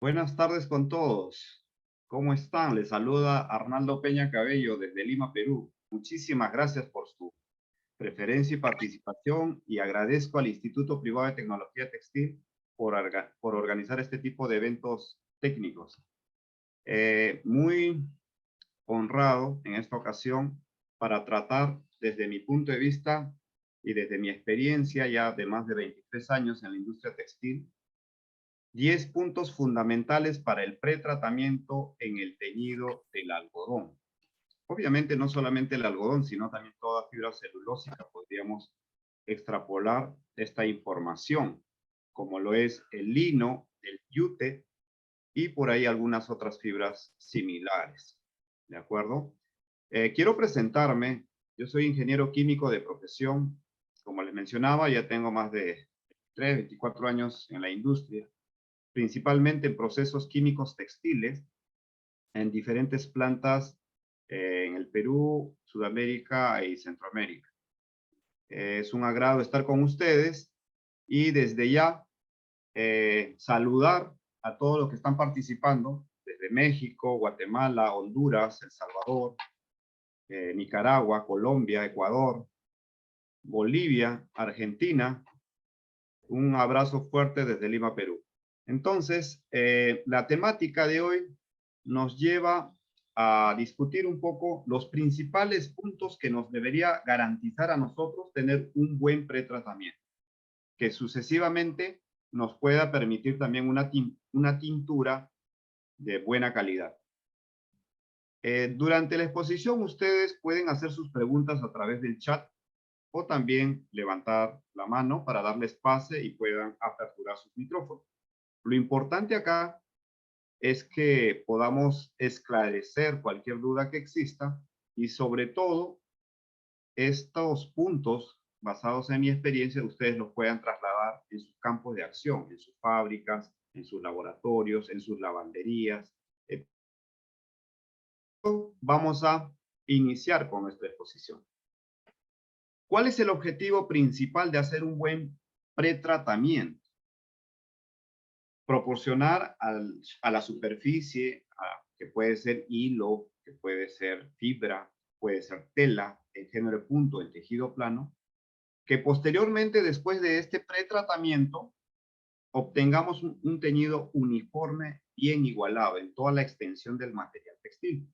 Buenas tardes con todos. ¿Cómo están? Les saluda Arnaldo Peña Cabello desde Lima, Perú. Muchísimas gracias por su preferencia y participación y agradezco al Instituto Privado de Tecnología Textil por organizar este tipo de eventos técnicos. Muy honrado en esta ocasión para tratar desde mi punto de vista y desde mi experiencia ya de más de 23 años en la industria textil, 10 puntos fundamentales para el pretratamiento en el teñido del algodón. Obviamente no solamente el algodón, sino también toda fibra celulósica podríamos extrapolar esta información, como lo es el lino, el yute y por ahí algunas otras fibras similares. ¿De acuerdo? Quiero presentarme. Yo soy ingeniero químico de profesión. Como les mencionaba, ya tengo más de 24 años en la industria, principalmente en procesos químicos textiles en diferentes plantas en el Perú, Sudamérica y Centroamérica. Es un agrado estar con ustedes y desde ya saludar a todos los que están participando desde México, Guatemala, Honduras, El Salvador, Nicaragua, Colombia, Ecuador, Bolivia, Argentina. Un abrazo fuerte desde Lima, Perú. Entonces, la temática de hoy nos lleva a discutir un poco los principales puntos que nos debería garantizar a nosotros tener un buen pretratamiento, que sucesivamente nos pueda permitir también una tintura de buena calidad. Durante la exposición ustedes pueden hacer sus preguntas a través del chat o también levantar la mano para darles pase y puedan aperturar sus micrófonos. Lo importante acá es que podamos esclarecer cualquier duda que exista y sobre todo estos puntos basados en mi experiencia ustedes los puedan trasladar en sus campos de acción, en sus fábricas, en sus laboratorios, en sus lavanderías. Vamos a iniciar con nuestra exposición. ¿Cuál es el objetivo principal de hacer un buen pretratamiento? Proporcionar a la superficie, que puede ser hilo, que puede ser fibra, puede ser tela, el género de punto, el tejido plano, que posteriormente, después de este pretratamiento, obtengamos un teñido uniforme, bien igualado en toda la extensión del material textil.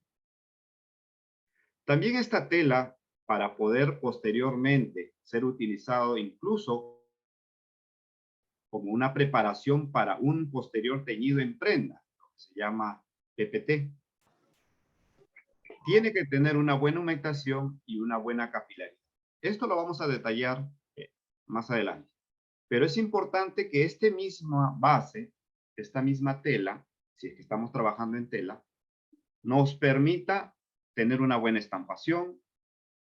También esta tela, para poder posteriormente ser utilizado incluso como una preparación para un posterior teñido en prenda, lo que se llama PPT. Tiene que tener una buena humectación y una buena capilaridad. Esto lo vamos a detallar más adelante. Pero es importante que esta misma base, esta misma tela, si es que estamos trabajando en tela, nos permita tener una buena estampación,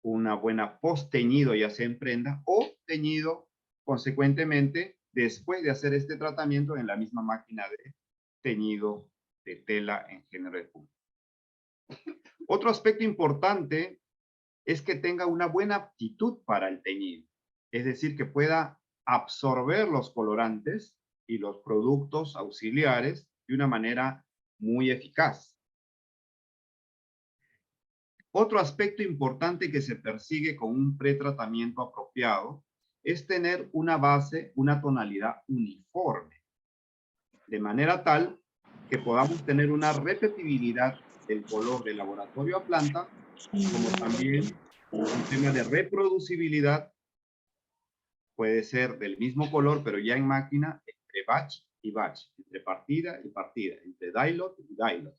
una buena post-teñido, ya sea en prenda, o teñido consecuentemente después de hacer este tratamiento en la misma máquina de teñido de tela en género de punto. Otro aspecto importante es que tenga una buena aptitud para el teñido, es decir, que pueda absorber los colorantes y los productos auxiliares de una manera muy eficaz. Otro aspecto importante que se persigue con un pretratamiento apropiado es tener una base, una tonalidad uniforme, de manera tal que podamos tener una repetibilidad del color de laboratorio a planta, como también un tema de reproducibilidad. Puede ser del mismo color, pero ya en máquina, entre batch y batch, entre partida y partida, entre dialog y dialog.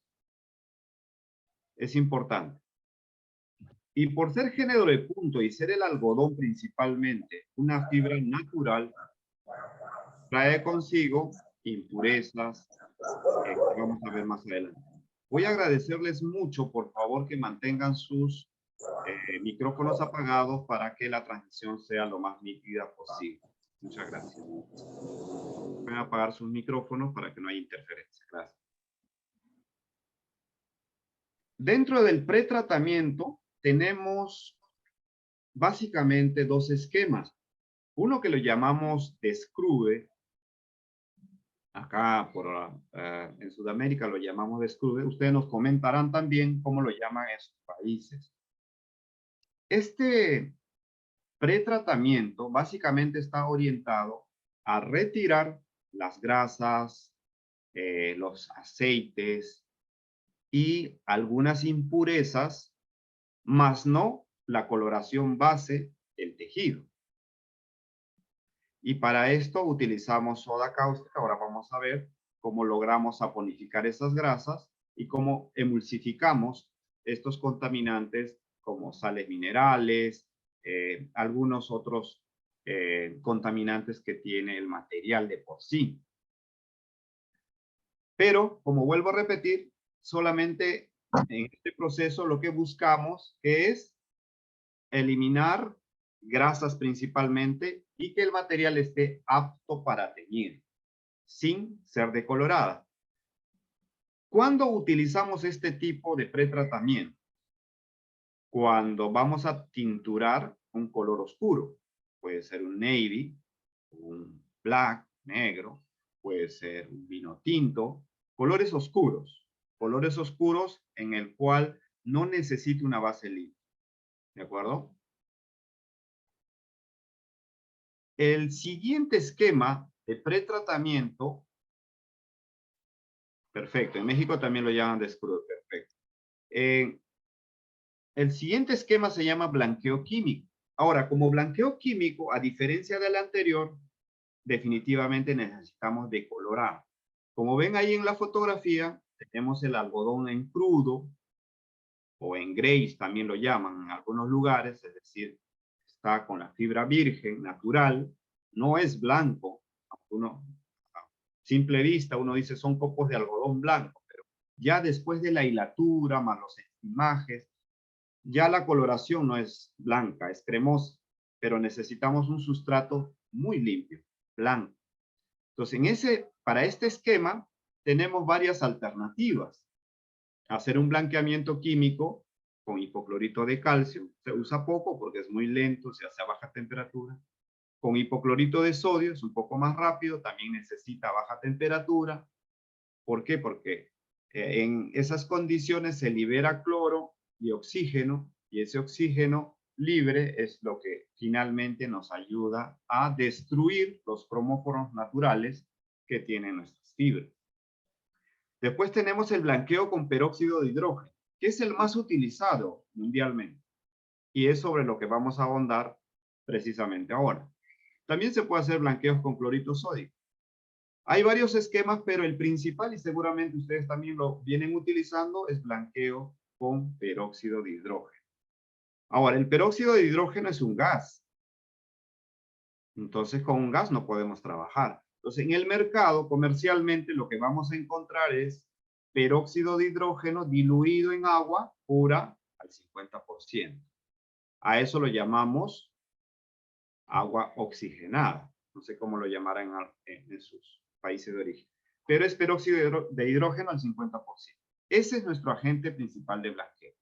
Es importante. Y por ser género de punto y ser el algodón principalmente una fibra natural, trae consigo impurezas que vamos a ver más adelante. Voy a agradecerles mucho, por favor, que mantengan sus micrófonos apagados para que la transmisión sea lo más nítida posible. Muchas gracias. Pueden apagar sus micrófonos para que no haya interferencia. Gracias. Dentro del pretratamiento tenemos básicamente dos esquemas. Uno que lo llamamos descrude, Acá en Sudamérica lo llamamos descrude. Ustedes nos comentarán también cómo lo llaman en sus países. Este pretratamiento básicamente está orientado a retirar las grasas, los aceites y algunas impurezas, más no la coloración base del tejido. Y para esto utilizamos soda cáustica. Ahora vamos a ver cómo logramos saponificar esas grasas y cómo emulsificamos estos contaminantes como sales minerales, algunos otros contaminantes que tiene el material de por sí. Pero, como vuelvo a repetir, solamente en este proceso lo que buscamos es eliminar grasas principalmente y que el material esté apto para teñir, sin ser decolorada. ¿Cuándo utilizamos este tipo de pretratamiento? Cuando vamos a tinturar un color oscuro. Puede ser un navy, un black, negro, puede ser un vino tinto, colores oscuros en el cual no necesita una base limpia. ¿De acuerdo? El siguiente esquema de pretratamiento, perfecto, en México también lo llaman descrudo, perfecto. El siguiente esquema se llama blanqueo químico. Ahora, como blanqueo químico, a diferencia del anterior, definitivamente necesitamos decolorar. Como ven ahí en la fotografía, tenemos el algodón en crudo o en grace, también lo llaman en algunos lugares, es decir, está con la fibra virgen, natural, no es blanco. Uno, a simple vista, uno dice son copos de algodón blanco, pero ya después de la hilatura, más los estimajes, ya la coloración no es blanca, es cremosa, pero necesitamos un sustrato muy limpio, blanco. Entonces, para este esquema tenemos varias alternativas. Hacer un blanqueamiento químico con hipoclorito de calcio, se usa poco porque es muy lento, se hace a baja temperatura. Con hipoclorito de sodio es un poco más rápido, también necesita baja temperatura. ¿Por qué? Porque en esas condiciones se libera cloro y oxígeno, y ese oxígeno libre es lo que finalmente nos ayuda a destruir los cromóforos naturales que tienen nuestras fibras. Después tenemos el blanqueo con peróxido de hidrógeno, que es el más utilizado mundialmente, y es sobre lo que vamos a ahondar precisamente ahora. También se puede hacer blanqueos con clorito sódico. Hay varios esquemas, pero el principal, y seguramente ustedes también lo vienen utilizando, es blanqueo con peróxido de hidrógeno. Ahora, el peróxido de hidrógeno es un gas. Entonces, con un gas no podemos trabajar. Entonces, en el mercado, comercialmente, lo que vamos a encontrar es peróxido de hidrógeno diluido en agua pura al 50%. A eso lo llamamos agua oxigenada. No sé cómo lo llamarán en sus países de origen. Pero es peróxido de hidrógeno al 50%. Ese es nuestro agente principal de blanqueo.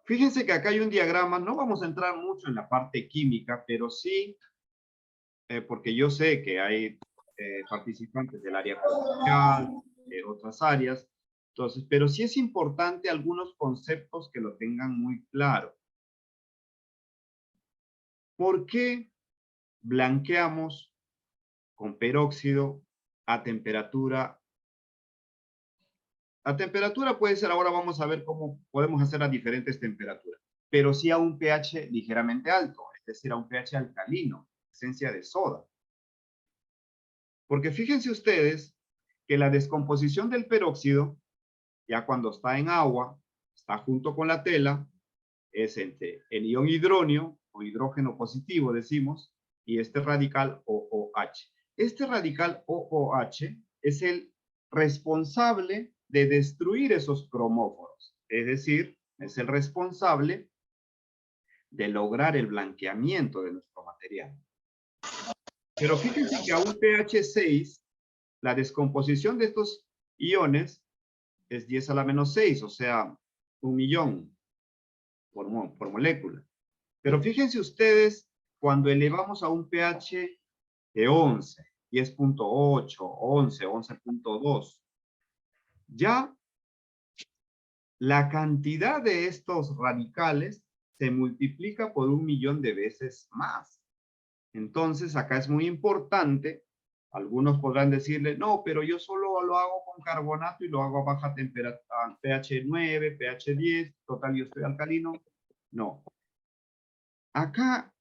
Fíjense que acá hay un diagrama, no vamos a entrar mucho en la parte química, pero sí, porque yo sé que hay participantes del área comercial, de otras áreas, entonces, pero sí es importante algunos conceptos que lo tengan muy claro. ¿Por qué blanqueamos con peróxido a temperatura? La temperatura puede ser, ahora vamos a ver cómo podemos hacer a diferentes temperaturas, pero sí a un pH ligeramente alto, es decir, a un pH alcalino, esencia de soda. Porque fíjense ustedes que la descomposición del peróxido, ya cuando está en agua, está junto con la tela, es entre el ion hidronio o hidrógeno positivo, decimos, y este radical OOH. Este radical OOH es el responsable de destruir esos cromóforos, es decir, es el responsable de lograr el blanqueamiento de nuestro material. Pero fíjense que a un pH 6, la descomposición de estos iones es 10 a la menos 6, o sea, 1.000.000 por molécula. Pero fíjense ustedes, cuando elevamos a un pH de 11, 10.8, 11, 11.2. Ya la cantidad de estos radicales se multiplica por 1.000.000 de veces más. Entonces, acá es muy importante. Algunos podrán decirle, no, pero yo solo lo hago con carbonato y lo hago a baja temperatura, pH 9, pH 10, total, yo estoy alcalino. No. Acá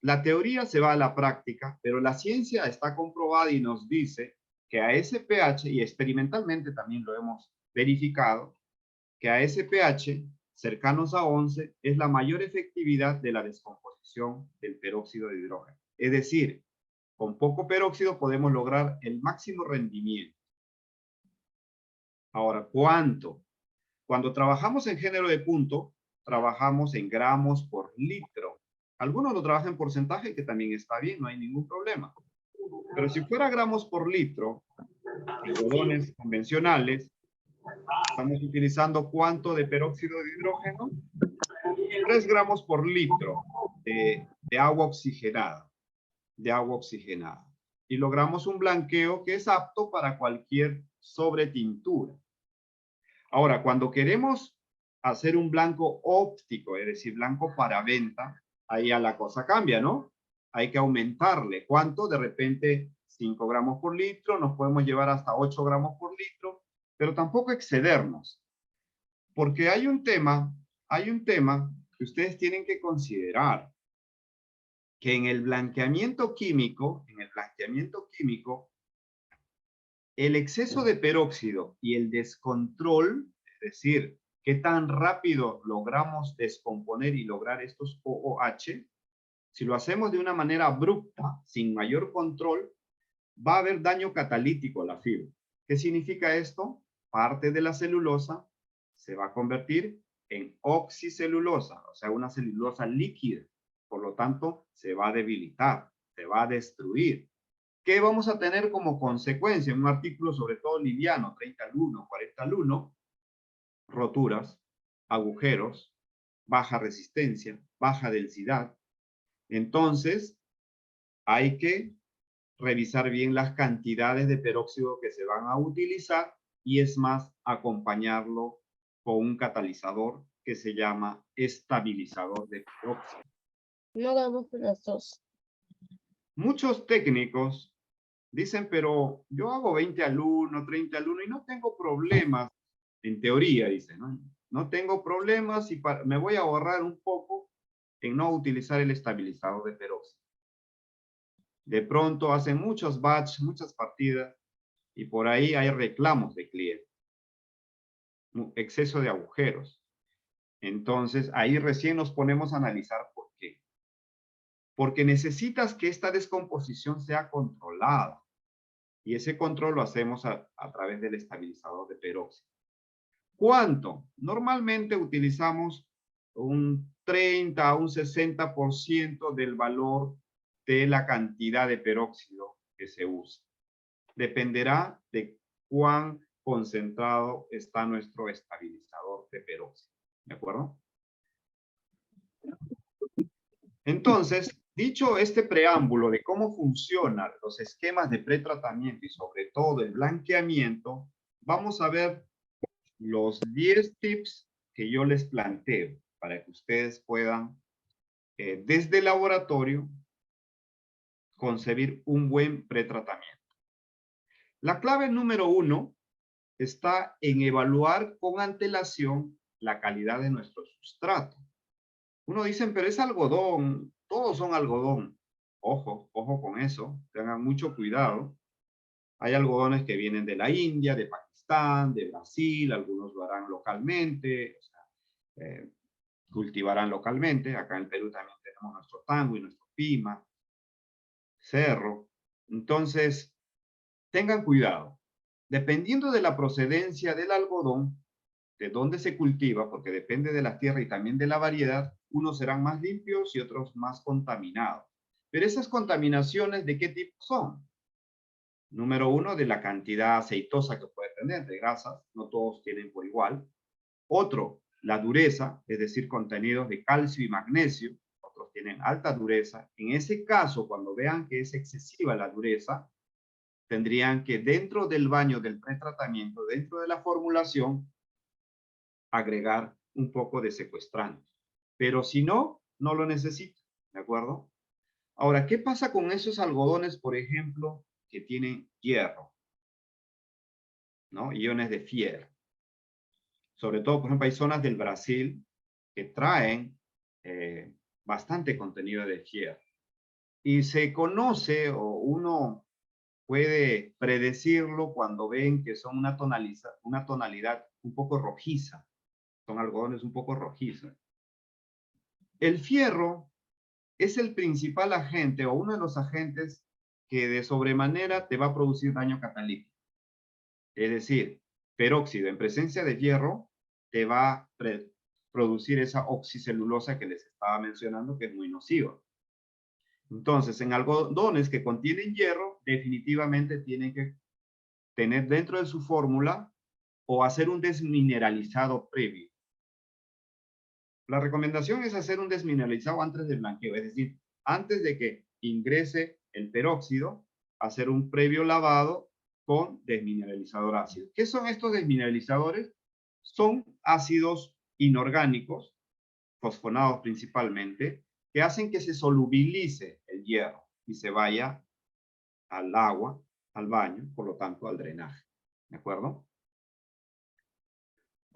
la teoría se va a la práctica, pero la ciencia está comprobada y nos dice que a ese pH, y experimentalmente también lo hemos verificado, que a ese pH cercanos a 11 es la mayor efectividad de la descomposición del peróxido de hidrógeno. Es decir, con poco peróxido podemos lograr el máximo rendimiento. Ahora, ¿cuánto? Cuando trabajamos en género de punto, trabajamos en gramos por litro. Algunos lo trabajan en porcentaje, que también está bien, no hay ningún problema. Pero si fuera gramos por litro, algodones convencionales, estamos utilizando ¿cuánto de peróxido de hidrógeno? 3 gramos por litro de agua oxigenada. De agua oxigenada. Y logramos un blanqueo que es apto para cualquier sobretintura. Ahora, cuando queremos hacer un blanco óptico, es decir, blanco para venta, ahí ya la cosa cambia, ¿no? Hay que aumentarle. ¿Cuánto? De repente 5 gramos por litro, nos podemos llevar hasta 8 gramos por litro, pero tampoco excedernos. Porque hay un tema que ustedes tienen que considerar, que en el blanqueamiento químico, el exceso de peróxido y el descontrol, es decir, qué tan rápido logramos descomponer y lograr estos OOH, si lo hacemos de una manera abrupta, sin mayor control, va a haber daño catalítico a la fibra. ¿Qué significa esto? Parte de la celulosa se va a convertir en oxicelulosa, o sea, una celulosa líquida. Por lo tanto, se va a debilitar, se va a destruir. ¿Qué vamos a tener como consecuencia? En un artículo sobre todo liviano, 30 al 1, 40 al 1, roturas, agujeros, baja resistencia, baja densidad. Entonces, hay que revisar bien las cantidades de peróxido que se van a utilizar y es más, acompañarlo con un catalizador que se llama estabilizador de peróxido. No hagamos las dos. Muchos técnicos dicen, pero yo hago 20 al 1, 30 al 1 y no tengo problemas. En teoría, dicen, ¿no? No tengo problemas y me voy a ahorrar un poco en no utilizar el estabilizador de peróxido. De pronto hacen muchos batch, muchas partidas y por ahí hay reclamos de clientes. Exceso de agujeros. Entonces, ahí recién nos ponemos a analizar por qué. Porque necesitas que esta descomposición sea controlada. Y ese control lo hacemos a través del estabilizador de peróxido. ¿Cuánto? Normalmente utilizamos un 30 a un 60% del valor de la cantidad de peróxido que se usa. Dependerá de cuán concentrado está nuestro estabilizador de peróxido. ¿De acuerdo? Entonces, dicho este preámbulo de cómo funcionan los esquemas de pretratamiento y sobre todo el blanqueamiento, vamos a ver los 10 tips que yo les planteo para que ustedes puedan, desde el laboratorio, concebir un buen pretratamiento. La clave número 1 está en evaluar con antelación la calidad de nuestro sustrato. Uno dice, pero es algodón, todos son algodón. Ojo, ojo con eso, tengan mucho cuidado. Hay algodones que vienen de la India, de Pakistán, de Brasil, algunos lo harán localmente, o sea, cultivarán localmente. Acá en Perú también tenemos nuestro tango y nuestro pima, cerro. Entonces, tengan cuidado. Dependiendo de la procedencia del algodón, de dónde se cultiva, porque depende de la tierra y también de la variedad, unos serán más limpios y otros más contaminados. Pero esas contaminaciones, ¿de qué tipo son? Número 1, de la cantidad aceitosa que puede tener, de grasas, no todos tienen por igual. Otro, la dureza, es decir, contenidos de calcio y magnesio, otros tienen alta dureza. En ese caso, cuando vean que es excesiva la dureza, tendrían que dentro del baño del pretratamiento, dentro de la formulación, agregar un poco de secuestrante. Pero si no, no lo necesita, ¿de acuerdo? Ahora, ¿qué pasa con esos algodones, por ejemplo, que tienen hierro? ¿No? Iones de fierro. Sobre todo, por ejemplo, hay zonas del Brasil que traen bastante contenido de fierro. Y se conoce o uno puede predecirlo cuando ven que son una tonalidad un poco rojiza. Son algodones un poco rojizos. El fierro es el principal agente o uno de los agentes que de sobremanera te va a producir daño catalítico. Es decir, peróxido en presencia de hierro te va a producir esa oxicelulosa que les estaba mencionando, que es muy nociva. Entonces, en algodones que contienen hierro, definitivamente tienen que tener dentro de su fórmula o hacer un desmineralizado previo. La recomendación es hacer un desmineralizado antes del blanqueo, es decir, antes de que ingrese el peróxido, hacer un previo lavado con desmineralizador ácido. ¿Qué son estos desmineralizadores? Son ácidos inorgánicos, fosfonados principalmente, que hacen que se solubilice el hierro y se vaya al agua, al baño, por lo tanto al drenaje. ¿De acuerdo?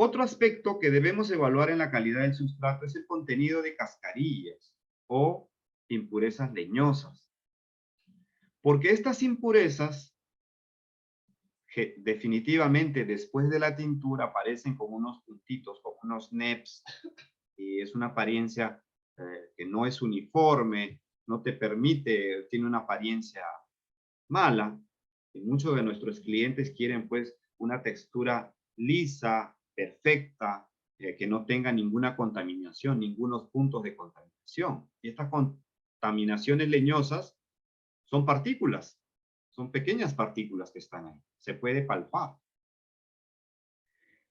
Otro aspecto que debemos evaluar en la calidad del sustrato es el contenido de cascarillas o impurezas leñosas. Porque estas impurezas, que definitivamente después de la tintura aparecen como unos puntitos, como unos neps, y es una apariencia que no es uniforme, no te permite, tiene una apariencia mala. Y muchos de nuestros clientes quieren pues una textura lisa, perfecta, que no tenga ninguna contaminación, ningunos puntos de contaminación. Y estas contaminaciones leñosas son partículas, son pequeñas partículas que están ahí. Se puede palpar.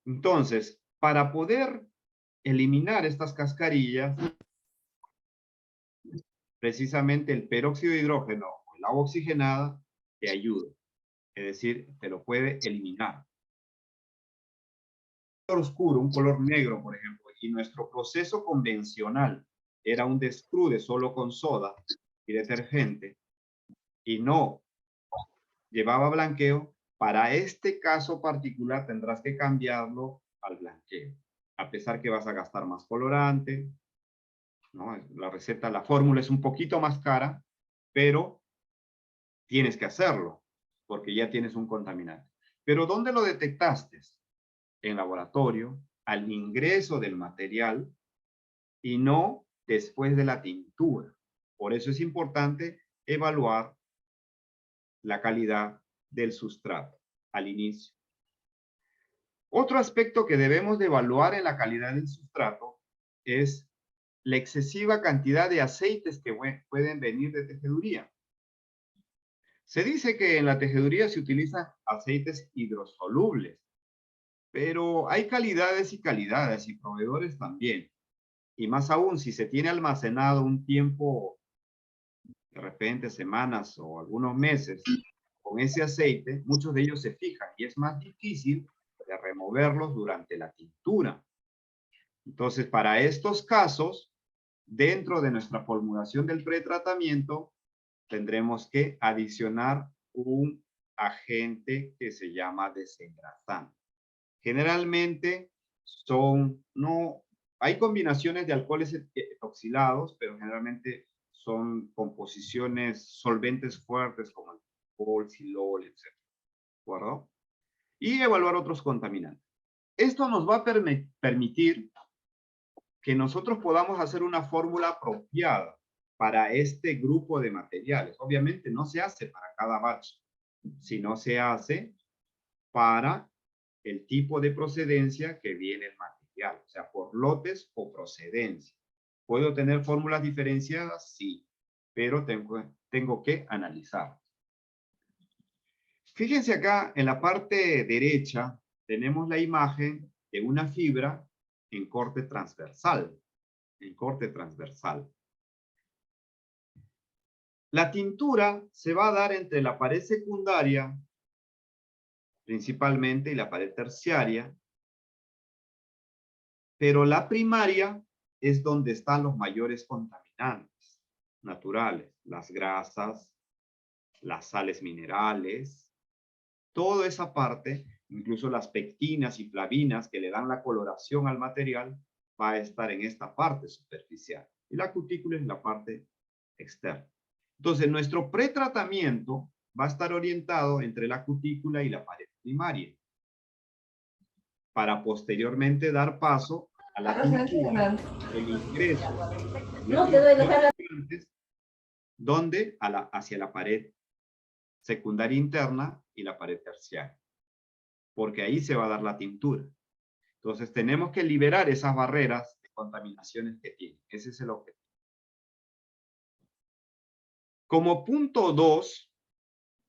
Entonces, para poder eliminar estas cascarillas, precisamente el peróxido de hidrógeno o el agua oxigenada te ayuda. Es decir, te lo puede eliminar. Un color oscuro, un color negro, por ejemplo, y nuestro proceso convencional era un descrude solo con soda y detergente, y no llevaba blanqueo, para este caso particular tendrás que cambiarlo al blanqueo. A pesar que vas a gastar más colorante, ¿no? La receta, la fórmula es un poquito más cara, pero tienes que hacerlo, porque ya tienes un contaminante. Pero ¿dónde lo detectaste? En laboratorio, al ingreso del material y no después de la tintura. Por eso es importante evaluar la calidad del sustrato al inicio. Otro aspecto que debemos de evaluar en la calidad del sustrato es la excesiva cantidad de aceites que pueden venir de tejeduría. Se dice que en la tejeduría se utilizan aceites hidrosolubles, pero hay calidades y calidades y proveedores también. Y más aún, si se tiene almacenado un tiempo, de repente semanas o algunos meses, con ese aceite, muchos de ellos se fijan y es más difícil de removerlos durante la tintura. Entonces, para estos casos, dentro de nuestra formulación del pretratamiento, tendremos que adicionar un agente que se llama desengrasante. Generalmente hay combinaciones de alcoholes etoxilados, pero generalmente son composiciones solventes fuertes como el alcohol, silol, etc. ¿De acuerdo? Y evaluar otros contaminantes. Esto nos va a permitir que nosotros podamos hacer una fórmula apropiada para este grupo de materiales. Obviamente no se hace para cada batch, sino se hace para el tipo de procedencia que viene el material, o sea, por lotes o procedencia. ¿Puedo tener fórmulas diferenciadas? Sí, pero tengo que analizar. Fíjense acá en la parte derecha tenemos la imagen de una fibra en corte transversal. En corte transversal. La tintura se va a dar entre la pared secundaria, principalmente, y la pared terciaria, pero la primaria es donde están los mayores contaminantes naturales, las grasas, las sales minerales, toda esa parte, incluso las pectinas y flavinas que le dan la coloración al material, va a estar en esta parte superficial. Y la cutícula es la parte externa. Entonces, nuestro pretratamiento va a estar orientado entre la cutícula y la pared primaria, para posteriormente dar paso a la tintura, el ingreso de fluorescantes, donde hacia la pared secundaria interna y la pared terciaria, porque ahí se va a dar la tintura. Entonces tenemos que liberar esas barreras de contaminaciones que tiene. Ese es el objetivo. Como punto 2,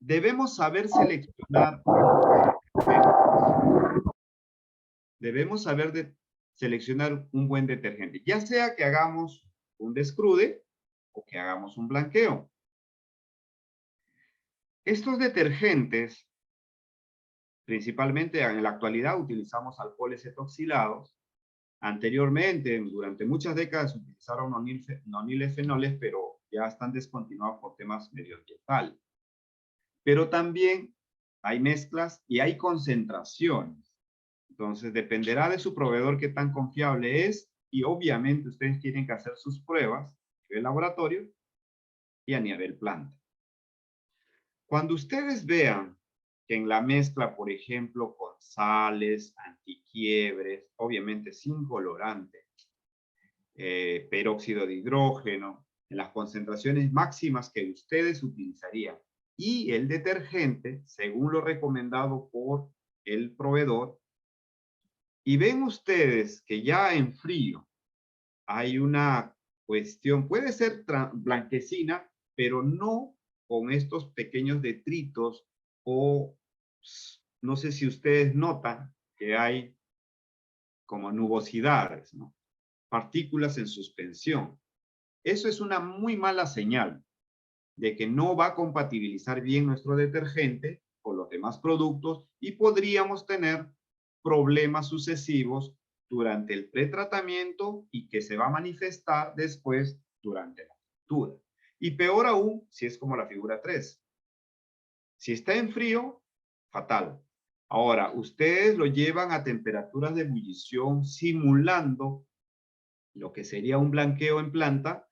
debemos saber seleccionar, seleccionar un buen detergente, ya sea que hagamos un descrude o que hagamos un blanqueo. Estos detergentes, principalmente en la actualidad utilizamos alcoholes etoxilados. Anteriormente, durante muchas décadas, se utilizaron noniles fenoles, pero ya están descontinuados por temas medioambientales. Pero también hay mezclas y hay concentraciones. Entonces, dependerá de su proveedor qué tan confiable es, y obviamente ustedes tienen que hacer sus pruebas a nivel laboratorio y a nivel planta. Cuando ustedes vean que en la mezcla, por ejemplo, con sales, antiquiebres, obviamente sin colorante, peróxido de hidrógeno, en las concentraciones máximas que ustedes utilizarían, y el detergente, según lo recomendado por el proveedor, y ven ustedes que ya en frío hay una cuestión, puede ser blanquecina, pero no con estos pequeños detritos, o no sé si ustedes notan que hay como nubosidades, ¿no? Partículas en suspensión. Eso es una muy mala señal de que no va a compatibilizar bien nuestro detergente con los demás productos, y podríamos tener problemas sucesivos durante el pretratamiento y que se va a manifestar después durante la tintura. Y peor aún si es como la figura 3. Si está en frío, fatal. Ahora, ustedes lo llevan a temperaturas de ebullición simulando lo que sería un blanqueo en planta,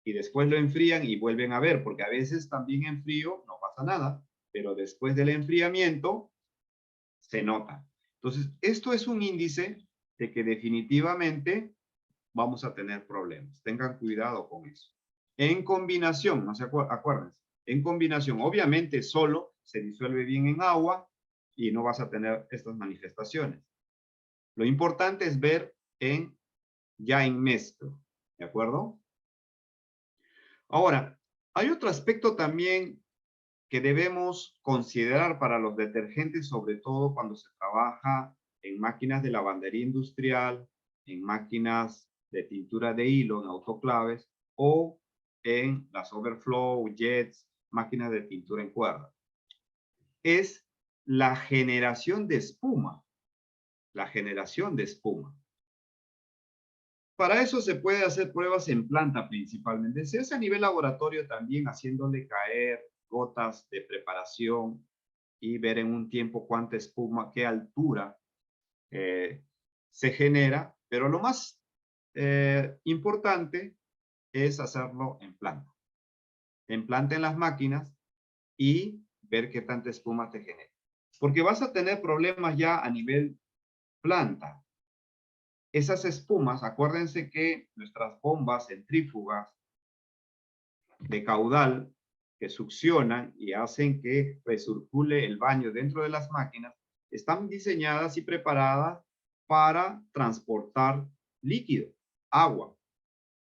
y después lo enfrían y vuelven a ver, porque a veces también en frío no pasa nada, pero después del enfriamiento se nota. Entonces, esto es un índice de que definitivamente vamos a tener problemas. Tengan cuidado con eso. En combinación, no se acuérdense, en combinación, obviamente solo se disuelve bien en agua y no vas a tener estas manifestaciones. Lo importante es ver ya en mezcla, ¿de acuerdo? Ahora, hay otro aspecto también que debemos considerar para los detergentes, sobre todo cuando se trabaja en máquinas de lavandería industrial, en máquinas de tintura de hilo, en autoclaves, o en las overflow, jets, máquinas de tintura en cuerda. Es la generación de espuma. La generación de espuma. Para eso se puede hacer pruebas en planta principalmente. Se hace a nivel laboratorio también, haciéndole caer gotas de preparación y ver en un tiempo cuánta espuma, qué altura se genera. Pero lo más importante es hacerlo en planta. En planta en las máquinas, y ver qué tanta espuma te genera. Porque vas a tener problemas ya a nivel planta. Esas espumas, acuérdense que nuestras bombas centrífugas de caudal que succionan y hacen que recircule el baño dentro de las máquinas, están diseñadas y preparadas para transportar líquido, agua,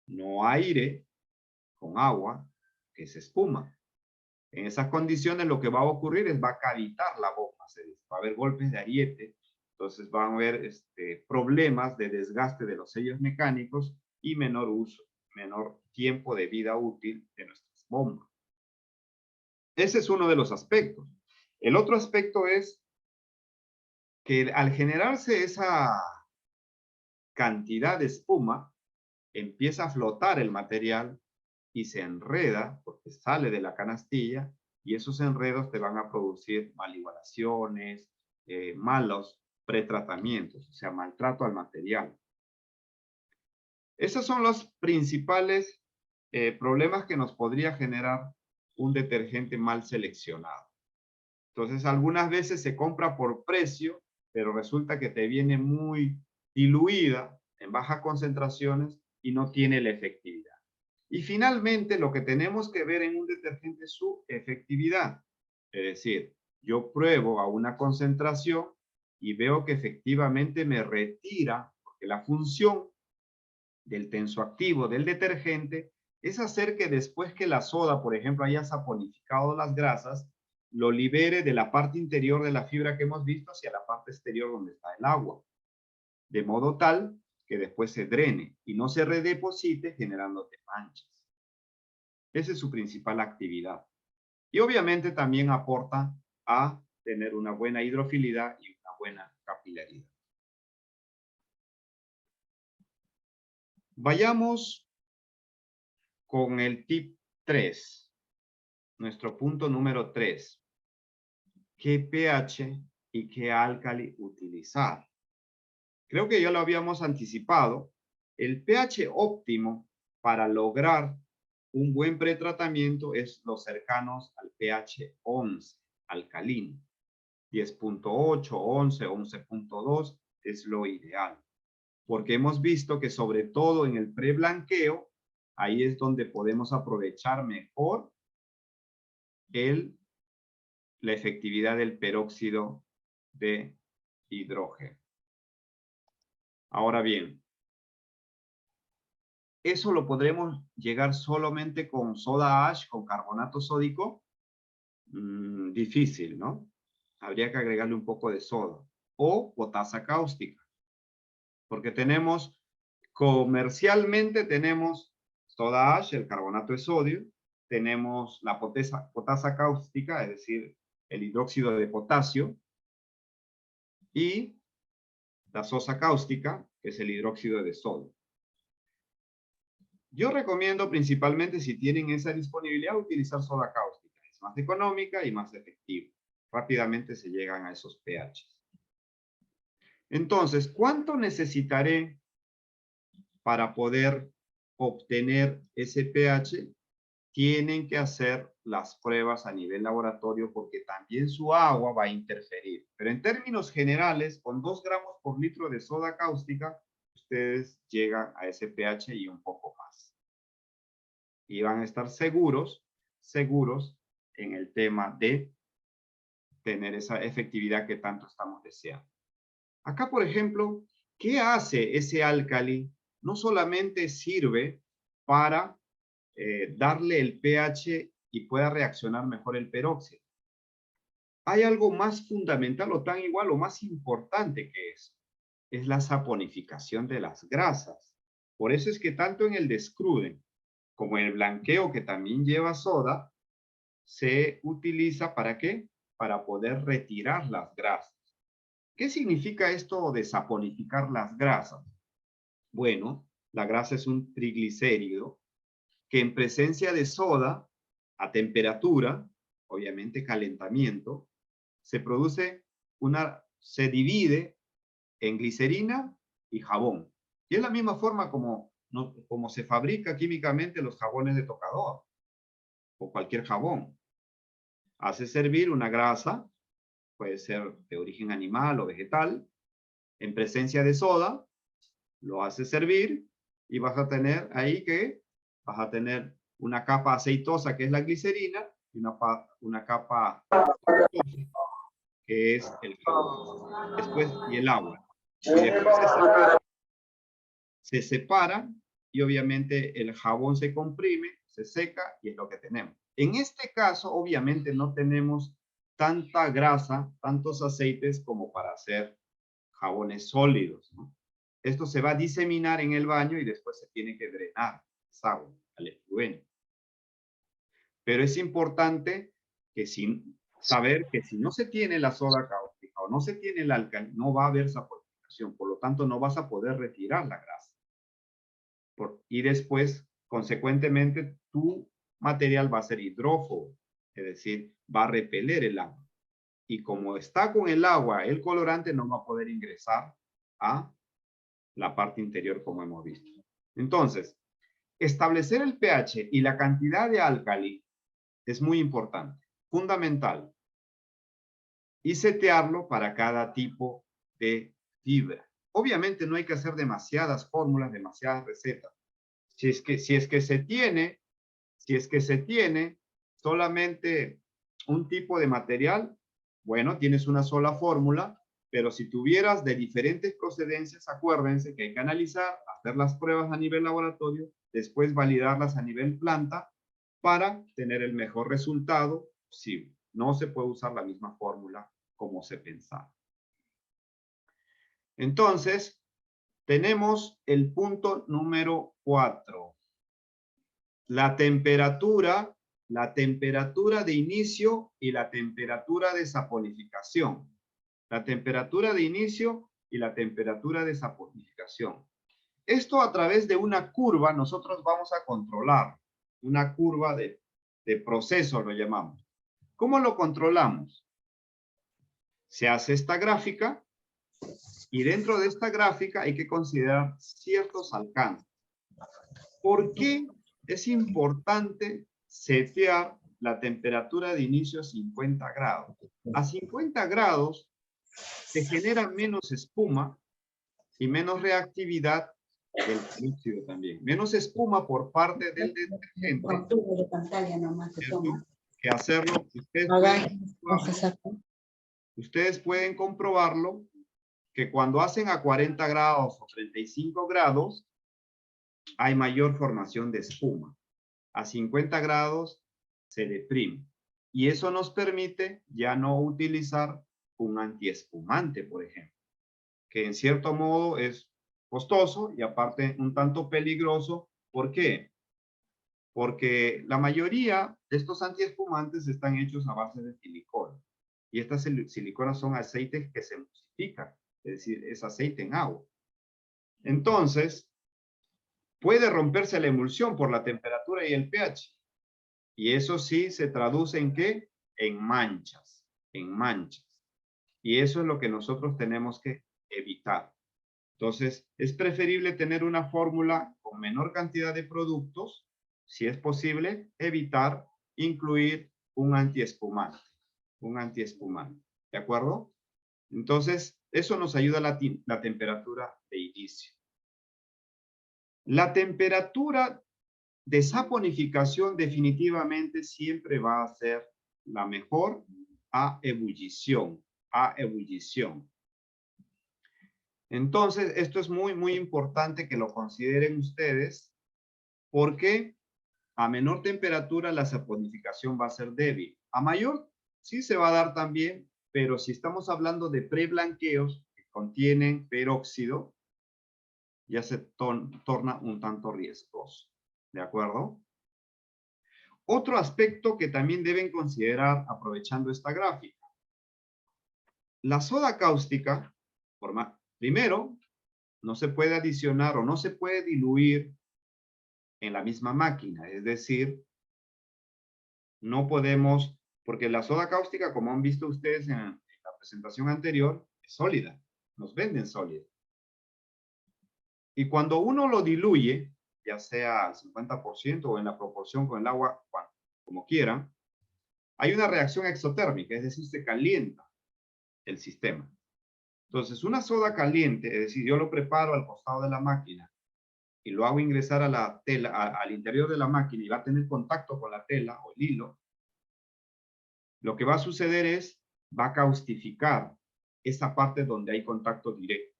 no aire con agua, que es espuma. En esas condiciones lo que va a ocurrir es va a cavitar la bomba, va a haber golpes de ariete. Entonces van a haber problemas de desgaste de los sellos mecánicos y menor uso, menor tiempo de vida útil de nuestras bombas. Ese es uno de los aspectos. El otro aspecto es que al generarse esa cantidad de espuma, empieza a flotar el material y se enreda porque sale de la canastilla y esos enredos te van a producir maligualaciones, malos pretratamientos, o sea, maltrato al material. Esos son los principales problemas que nos podría generar un detergente mal seleccionado. Entonces, algunas veces se compra por precio, pero resulta que te viene muy diluida, en bajas concentraciones y no tiene la efectividad. Y finalmente, lo que tenemos que ver en un detergente es su efectividad. Es decir, yo pruebo a una concentración y veo que efectivamente me retira, porque la función del tensoactivo del detergente es hacer que después que la soda, por ejemplo, haya saponificado las grasas, lo libere de la parte interior de la fibra que hemos visto hacia la parte exterior donde está el agua, de modo tal que después se drene y no se redeposite generándote manchas. Esa es su principal actividad. Y obviamente también aporta a tener una buena hidrofilidad y una buena capilaridad. Vayamos con el tip 3, nuestro punto número 3. ¿Qué pH y qué álcali utilizar? Creo que ya lo habíamos anticipado. El pH óptimo para lograr un buen pretratamiento es los cercanos al pH 11, alcalino. 10.8, 11, 11.2 es lo ideal. Porque hemos visto que sobre todo en el preblanqueo, ahí es donde podemos aprovechar mejor la efectividad del peróxido de hidrógeno. Ahora bien, ¿eso lo podremos llegar solamente con soda ash, con carbonato sódico? Difícil, ¿no? Habría que agregarle un poco de soda o potasa cáustica, porque tenemos, comercialmente tenemos soda ash, el carbonato de sodio, tenemos la potasa cáustica, es decir, el hidróxido de potasio, y la sosa cáustica, que es el hidróxido de sodio. Yo recomiendo principalmente, si tienen esa disponibilidad, utilizar soda cáustica. Es más económica y más efectiva. Rápidamente se llegan a esos pH. Entonces, ¿cuánto necesitaré para poder obtener ese pH? Tienen que hacer las pruebas a nivel laboratorio porque también su agua va a interferir. Pero en términos generales, con 2 gramos por litro de soda cáustica, ustedes llegan a ese pH y un poco más. Y van a estar seguros en el tema de tener esa efectividad que tanto estamos deseando. Acá, por ejemplo, ¿qué hace ese álcali? No solamente sirve para darle el pH y pueda reaccionar mejor el peróxido. Hay algo más fundamental o tan igual o más importante que eso. Es la saponificación de las grasas. Por eso es que tanto en el descruden como en el blanqueo, que también lleva soda, se utiliza ¿para qué? Para poder retirar las grasas. ¿Qué significa esto de saponificar las grasas? Bueno, la grasa es un triglicérido que en presencia de soda, a temperatura, obviamente calentamiento, se divide en glicerina y jabón. Y es la misma forma como se fabrica químicamente los jabones de tocador o cualquier jabón. Hace servir una grasa, puede ser de origen animal o vegetal, en presencia de soda, lo hace servir y vas a tener una capa aceitosa que es la glicerina y una capa que es el jabón. Después, y el agua. Y después se separa y obviamente el jabón se comprime, se seca y es lo que tenemos. En este caso, obviamente no tenemos tanta grasa, tantos aceites como para hacer jabones sólidos, ¿no? Esto se va a diseminar en el baño y después se tiene que drenar esa agua al efluente. Pero es importante saber que si no se tiene la soda cáustica o no se tiene el álcali, no va a haber saponificación. Por lo tanto, no vas a poder retirar la grasa. Y después, consecuentemente, tu material va a ser hidrófobo, es decir, va a repeler el agua. Y como está con el agua, el colorante no va a poder ingresar a la parte interior como hemos visto. Entonces, establecer el pH y la cantidad de álcali es muy importante, fundamental. Y setearlo para cada tipo de fibra. Obviamente no hay que hacer demasiadas fórmulas, demasiadas recetas. Si es que se tiene solamente un tipo de material, bueno, tienes una sola fórmula, pero si tuvieras de diferentes procedencias, acuérdense que hay que analizar, hacer las pruebas a nivel laboratorio, después validarlas a nivel planta para tener el mejor resultado posible. No se puede usar la misma fórmula como se pensaba. Entonces, tenemos el punto número 4. La temperatura de inicio y la temperatura de saponificación. La temperatura de inicio y la temperatura de saponificación. Esto a través de una curva nosotros vamos a controlar. Una curva de proceso lo llamamos. ¿Cómo lo controlamos? Se hace esta gráfica y dentro de esta gráfica hay que considerar ciertos alcances. ¿Por qué es importante setear la temperatura de inicio a 50 grados? A 50 grados se genera menos espuma y menos reactividad del líquido también. Menos espuma por parte del detergente. Que hacerlo, ustedes pueden comprobarlo que cuando hacen a 40 grados o 35 grados, hay mayor formación de espuma. A 50 grados se deprime. Y eso nos permite ya no utilizar un antiespumante, por ejemplo, que en cierto modo es costoso y aparte un tanto peligroso. ¿Por qué? Porque la mayoría de estos antiespumantes están hechos a base de silicona. Y estas siliconas son aceites que se emulsifican, es decir, es aceite en agua. Entonces, puede romperse la emulsión por la temperatura y el pH. Y eso sí se traduce en ¿qué? En manchas, en manchas. Y eso es lo que nosotros tenemos que evitar. Entonces, es preferible tener una fórmula con menor cantidad de productos, si es posible, evitar incluir un antiespumante, ¿de acuerdo? Entonces, eso nos ayuda a la temperatura de inicio. La temperatura de saponificación definitivamente siempre va a ser la mejor a ebullición, Entonces, esto es muy, muy importante que lo consideren ustedes, porque a menor temperatura la saponificación va a ser débil. A mayor sí se va a dar también, pero si estamos hablando de preblanqueos que contienen peróxido, ya se torna un tanto riesgoso. ¿De acuerdo? Otro aspecto que también deben considerar aprovechando esta gráfica. La soda cáustica, primero, no se puede adicionar o no se puede diluir en la misma máquina. Es decir, no podemos, porque la soda cáustica, como han visto ustedes en la presentación anterior, es sólida. Nos venden sólida. Y cuando uno lo diluye, ya sea al 50% o en la proporción con el agua, como quieran, hay una reacción exotérmica, es decir, se calienta el sistema. Entonces, una soda caliente, es decir, yo lo preparo al costado de la máquina y lo hago ingresar a la tela, al interior de la máquina y va a tener contacto con la tela o el hilo, lo que va a suceder es, va a caustificar esa parte donde hay contacto directo.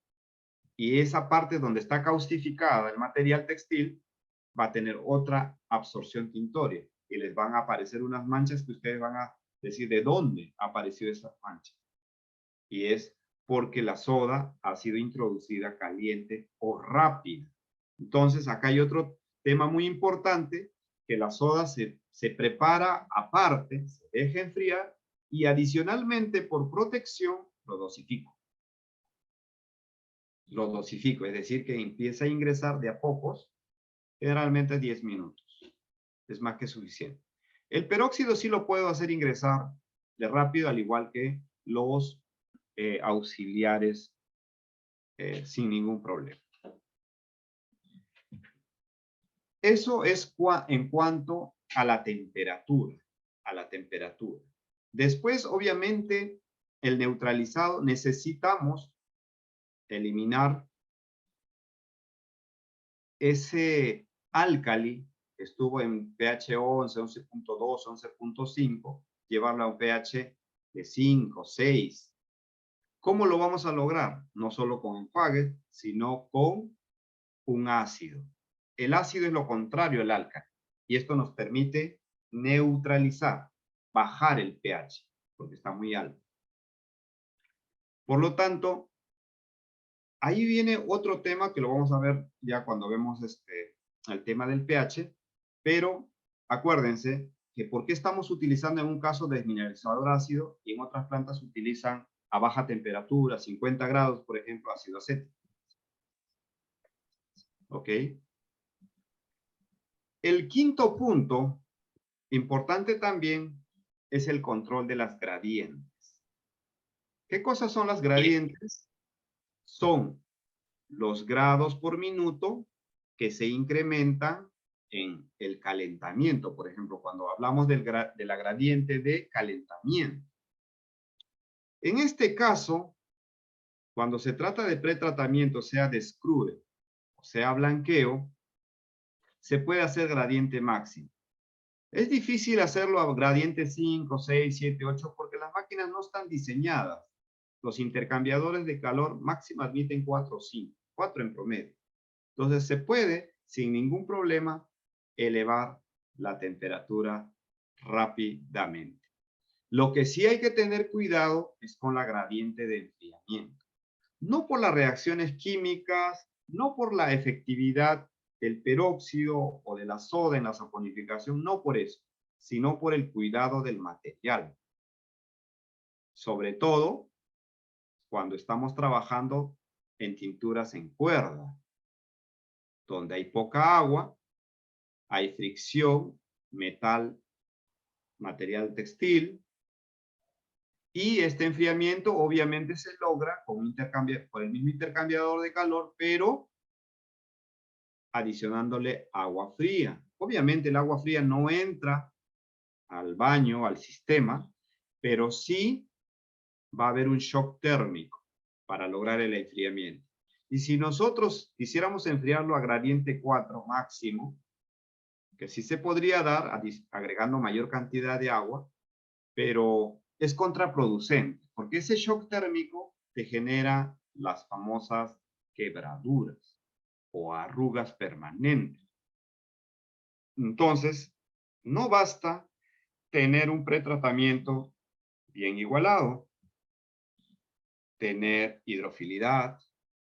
Y esa parte donde está caustificada el material textil va a tener otra absorción tintoria y les van a aparecer unas manchas que ustedes van a decir de dónde apareció esa mancha. Y es porque la soda ha sido introducida caliente o rápida. Entonces, acá hay otro tema muy importante que la soda se prepara aparte, se deja enfriar y adicionalmente por protección lo dosifico. Lo dosifico, es decir, que empieza a ingresar de a pocos, generalmente 10 minutos. Es más que suficiente. El peróxido sí lo puedo hacer ingresar de rápido, al igual que los auxiliares sin ningún problema. Eso es en cuanto a la temperatura. Después, obviamente, el neutralizado necesitamos eliminar ese álcali que estuvo en pH 11, 11.2, 11.5, llevarlo a un pH de 5, 6. ¿Cómo lo vamos a lograr? No solo con enjuague, sino con un ácido. El ácido es lo contrario al álcali y esto nos permite neutralizar, bajar el pH, porque está muy alto. Por lo tanto, ahí viene otro tema que lo vamos a ver ya cuando vemos el tema del pH, pero acuérdense que por qué estamos utilizando en un caso desmineralizador ácido y en otras plantas utilizan a baja temperatura, 50 grados, por ejemplo, ácido acético. ¿Ok? El quinto punto, importante también, es el control de las gradientes. ¿Qué cosas son las gradientes? Son los grados por minuto que se incrementan en el calentamiento. Por ejemplo, cuando hablamos de la gradiente de calentamiento. En este caso, cuando se trata de pretratamiento, sea de scrubber o sea blanqueo, se puede hacer gradiente máximo. Es difícil hacerlo a gradiente 5, 6, 7, 8 porque las máquinas no están diseñadas. Los intercambiadores de calor máximo admiten 4 o 5, 4 en promedio. Entonces se puede, sin ningún problema, elevar la temperatura rápidamente. Lo que sí hay que tener cuidado es con la gradiente de enfriamiento. No por las reacciones químicas, no por la efectividad del peróxido o de la soda en la saponificación, no por eso, sino por el cuidado del material. Sobre todo cuando estamos trabajando en tinturas en cuerda, donde hay poca agua, hay fricción, metal, material textil, y este enfriamiento obviamente se logra con el mismo intercambiador de calor, pero adicionándole agua fría. Obviamente el agua fría no entra al baño, al sistema, pero sí va a haber un shock térmico para lograr el enfriamiento. Y si nosotros quisiéramos enfriarlo a gradiente 4 máximo, que sí se podría dar agregando mayor cantidad de agua, pero es contraproducente, porque ese shock térmico te genera las famosas quebraduras o arrugas permanentes. Entonces, no basta tener un pretratamiento bien igualado, tener hidrofilidad,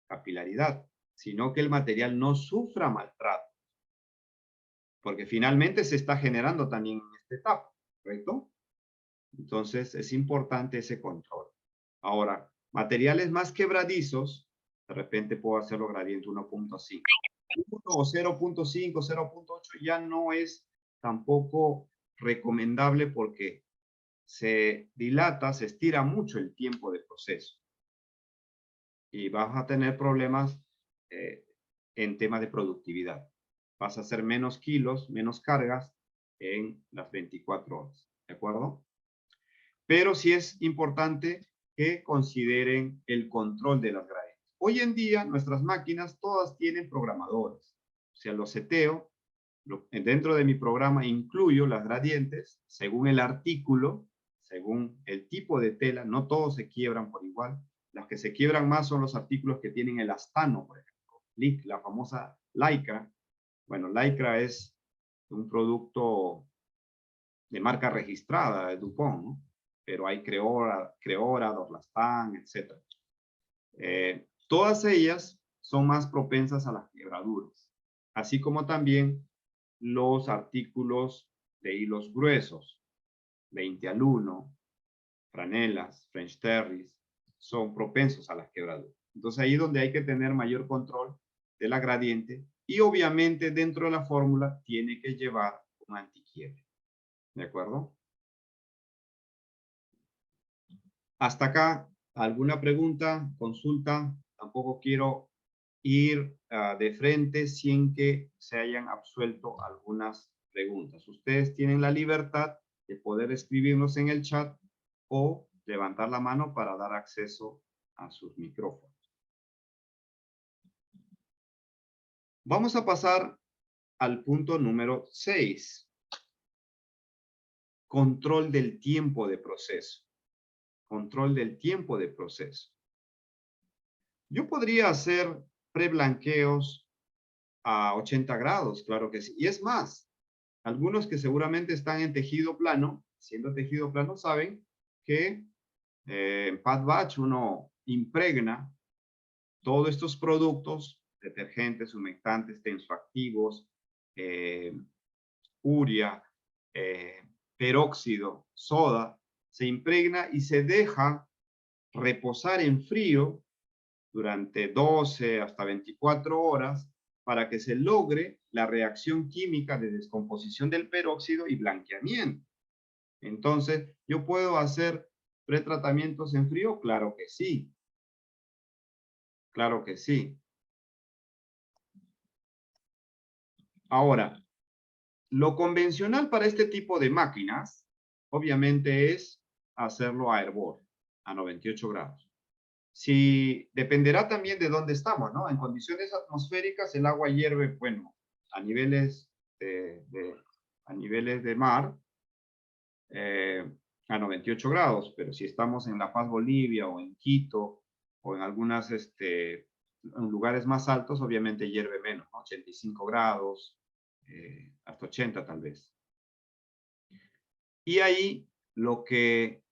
capilaridad, sino que el material no sufra maltrato, porque finalmente se está generando también en esta etapa, ¿correcto? Entonces es importante ese control. Ahora, materiales más quebradizos, de repente puedo hacerlo gradiente 1.5. 1 o 0.5, 0.8 ya no es tampoco recomendable porque se dilata, se estira mucho el tiempo de proceso. Y vas a tener problemas en temas de productividad. Vas a hacer menos kilos, menos cargas en las 24 horas. ¿De acuerdo? Pero sí es importante que consideren el control de las gradientes. Hoy en día nuestras máquinas todas tienen programadores. O sea, los seteo. Dentro de mi programa incluyo las gradientes según el artículo, según el tipo de tela. No todos se quiebran por igual. Las que se quiebran más son los artículos que tienen el astano, por ejemplo. La famosa Lycra. Bueno, Lycra es un producto de marca registrada de DuPont, ¿no? Pero hay Creora, Dorlastan, etc. Todas ellas son más propensas a las quebraduras, así como también los artículos de hilos gruesos, 20 al 1, franelas, French terries, son propensos a las quebraduras. Entonces ahí es donde hay que tener mayor control de la gradiente y obviamente dentro de la fórmula tiene que llevar un antiquiebre. ¿De acuerdo? Hasta acá, ¿alguna pregunta, consulta? Tampoco quiero ir de frente sin que se hayan absuelto algunas preguntas. Ustedes tienen la libertad de poder escribirnos en el chat o levantar la mano para dar acceso a sus micrófonos. Vamos a pasar al punto número 6. Control del tiempo de proceso. Control del tiempo de proceso. Yo podría hacer preblanqueos a 80 grados, claro que sí. Y es más, algunos que seguramente están en tejido plano, siendo tejido plano, saben que en pad batch uno impregna todos estos productos, detergentes, humectantes, tensoactivos, urea, peróxido, soda, se impregna y se deja reposar en frío durante 12 hasta 24 horas para que se logre la reacción química de descomposición del peróxido y blanqueamiento. Entonces, ¿yo puedo hacer pretratamientos en frío? Claro que sí. Claro que sí. Ahora, lo convencional para este tipo de máquinas, obviamente, es hacerlo a hervor, a 98 grados. Si dependerá también de dónde estamos, ¿no? En condiciones atmosféricas, el agua hierve, bueno, a niveles de mar, a 98 grados, pero si estamos en La Paz, Bolivia, o en Quito, o en algunas, en lugares más altos, obviamente hierve menos, ¿no? 85 grados, hasta 80 tal vez. Y ahí lo que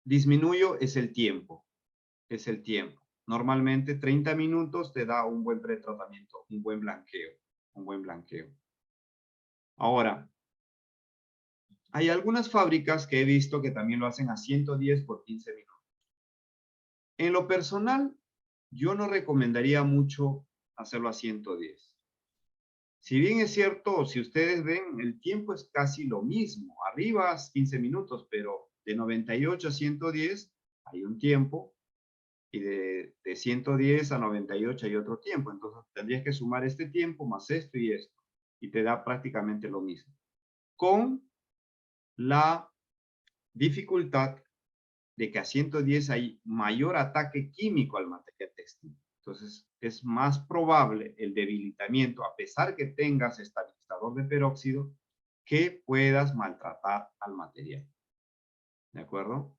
disminuyo es el tiempo, Normalmente 30 minutos te da un buen pretratamiento, un buen blanqueo. Ahora, hay algunas fábricas que he visto que también lo hacen a 110 por 15 minutos. En lo personal, yo no recomendaría mucho hacerlo a 110. Si bien es cierto, si ustedes ven, el tiempo es casi lo mismo. Arriba 15 minutos, pero de 98 a 110 hay un tiempo y de 110 a 98 hay otro tiempo. Entonces tendrías que sumar este tiempo más esto y esto y te da prácticamente lo mismo. Con la dificultad de que a 110 hay mayor ataque químico al material textil. Entonces, es más probable el debilitamiento, a pesar que tengas estabilizador de peróxido, que puedas maltratar al material. ¿De acuerdo?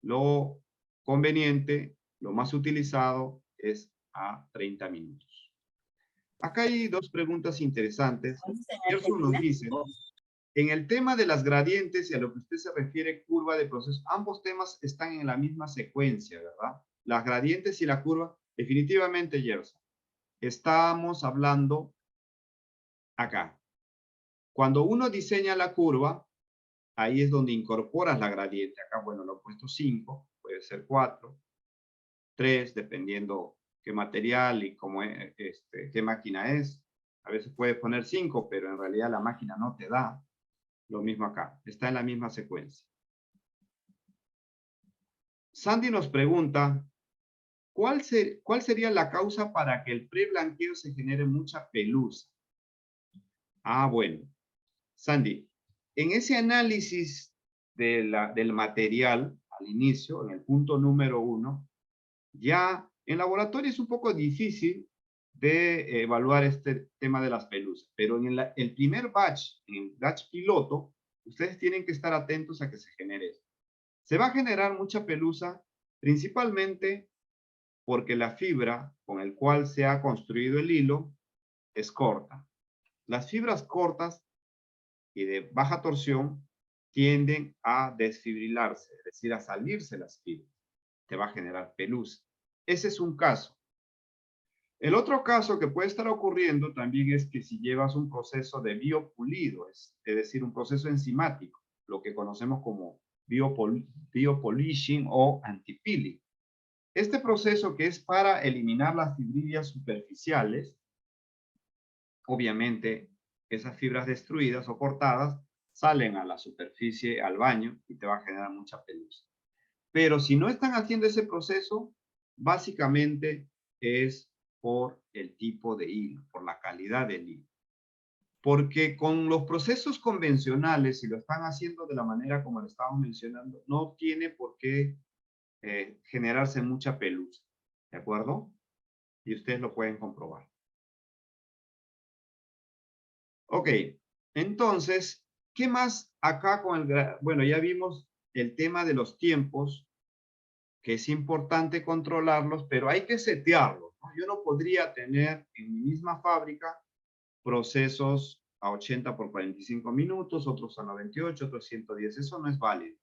Lo conveniente, lo más utilizado es a 30 minutos. Acá hay dos preguntas interesantes. Gerson nos dice, en el tema de las gradientes y a lo que usted se refiere, curva de proceso, ambos temas están en la misma secuencia, ¿verdad? Las gradientes y la curva, definitivamente, Gerson. Estamos hablando acá. Cuando uno diseña la curva, ahí es donde incorporas la gradiente. Acá, bueno, lo he puesto 5, puede ser 4, 3, dependiendo qué material y cómo qué máquina es. A veces puedes poner 5, pero en realidad la máquina no te da. Lo mismo acá, está en la misma secuencia. Sandy nos pregunta, ¿cuál sería la causa para que el preblanqueo se genere mucha pelusa? Ah, bueno. Sandy, en ese análisis del material al inicio, en el punto número 1, ya en laboratorio es un poco difícil de evaluar este tema de las pelusas, pero en el primer batch, en el batch piloto, ustedes tienen que estar atentos a que se genere esto. Se va a generar mucha pelusa, principalmente porque la fibra con el cual se ha construido el hilo es corta. Las fibras cortas y de baja torsión tienden a desfibrilarse, es decir, a salirse las fibras. Te va a generar pelusa. Ese es un caso. El otro caso que puede estar ocurriendo también es que si llevas un proceso de biopulido, es decir, un proceso enzimático, lo que conocemos como biopolishing o antipeeling. Este proceso que es para eliminar las fibrillas superficiales, obviamente esas fibras destruidas o cortadas salen a la superficie, al baño, y te va a generar mucha pelusa. Pero si no están haciendo ese proceso, básicamente es por el tipo de hilo, por la calidad del hilo. Porque con los procesos convencionales, si lo están haciendo de la manera como lo estábamos mencionando, no tiene por qué generarse mucha pelusa. ¿De acuerdo? Y ustedes lo pueden comprobar. Ok, entonces, ¿qué más acá con el... Bueno, ya vimos el tema de los tiempos, que es importante controlarlos, pero hay que setearlos, ¿no? Yo no podría tener en mi misma fábrica procesos a 80 por 45 minutos, otros a 98, otros 110. Eso no es válido.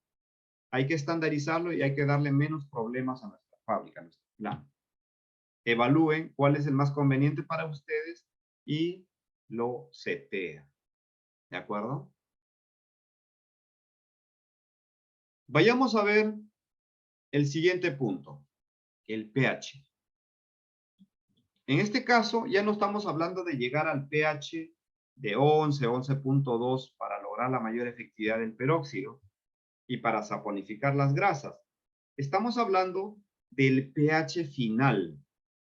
Hay que estandarizarlo y hay que darle menos problemas a nuestra fábrica, a nuestro plan. Evalúen cuál es el más conveniente para ustedes y lo setean. ¿De acuerdo? Vayamos a ver el siguiente punto, el pH. En este caso, ya no estamos hablando de llegar al pH de 11, 11.2 para lograr la mayor efectividad del peróxido y para saponificar las grasas. Estamos hablando del pH final,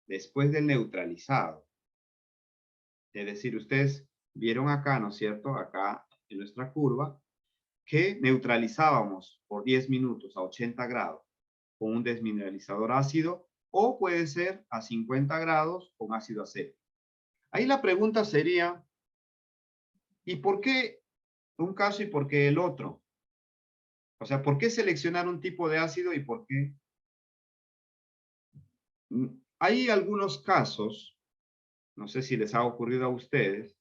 después del neutralizado. Es decir, ustedes vieron acá, ¿no es cierto? Acá en nuestra curva, que neutralizábamos por 10 minutos a 80 grados con un desmineralizador ácido, o puede ser a 50 grados con ácido acético. Ahí la pregunta sería, ¿y por qué un caso y por qué el otro? O sea, ¿por qué seleccionar un tipo de ácido y por qué? Hay algunos casos, no sé si les ha ocurrido a ustedes,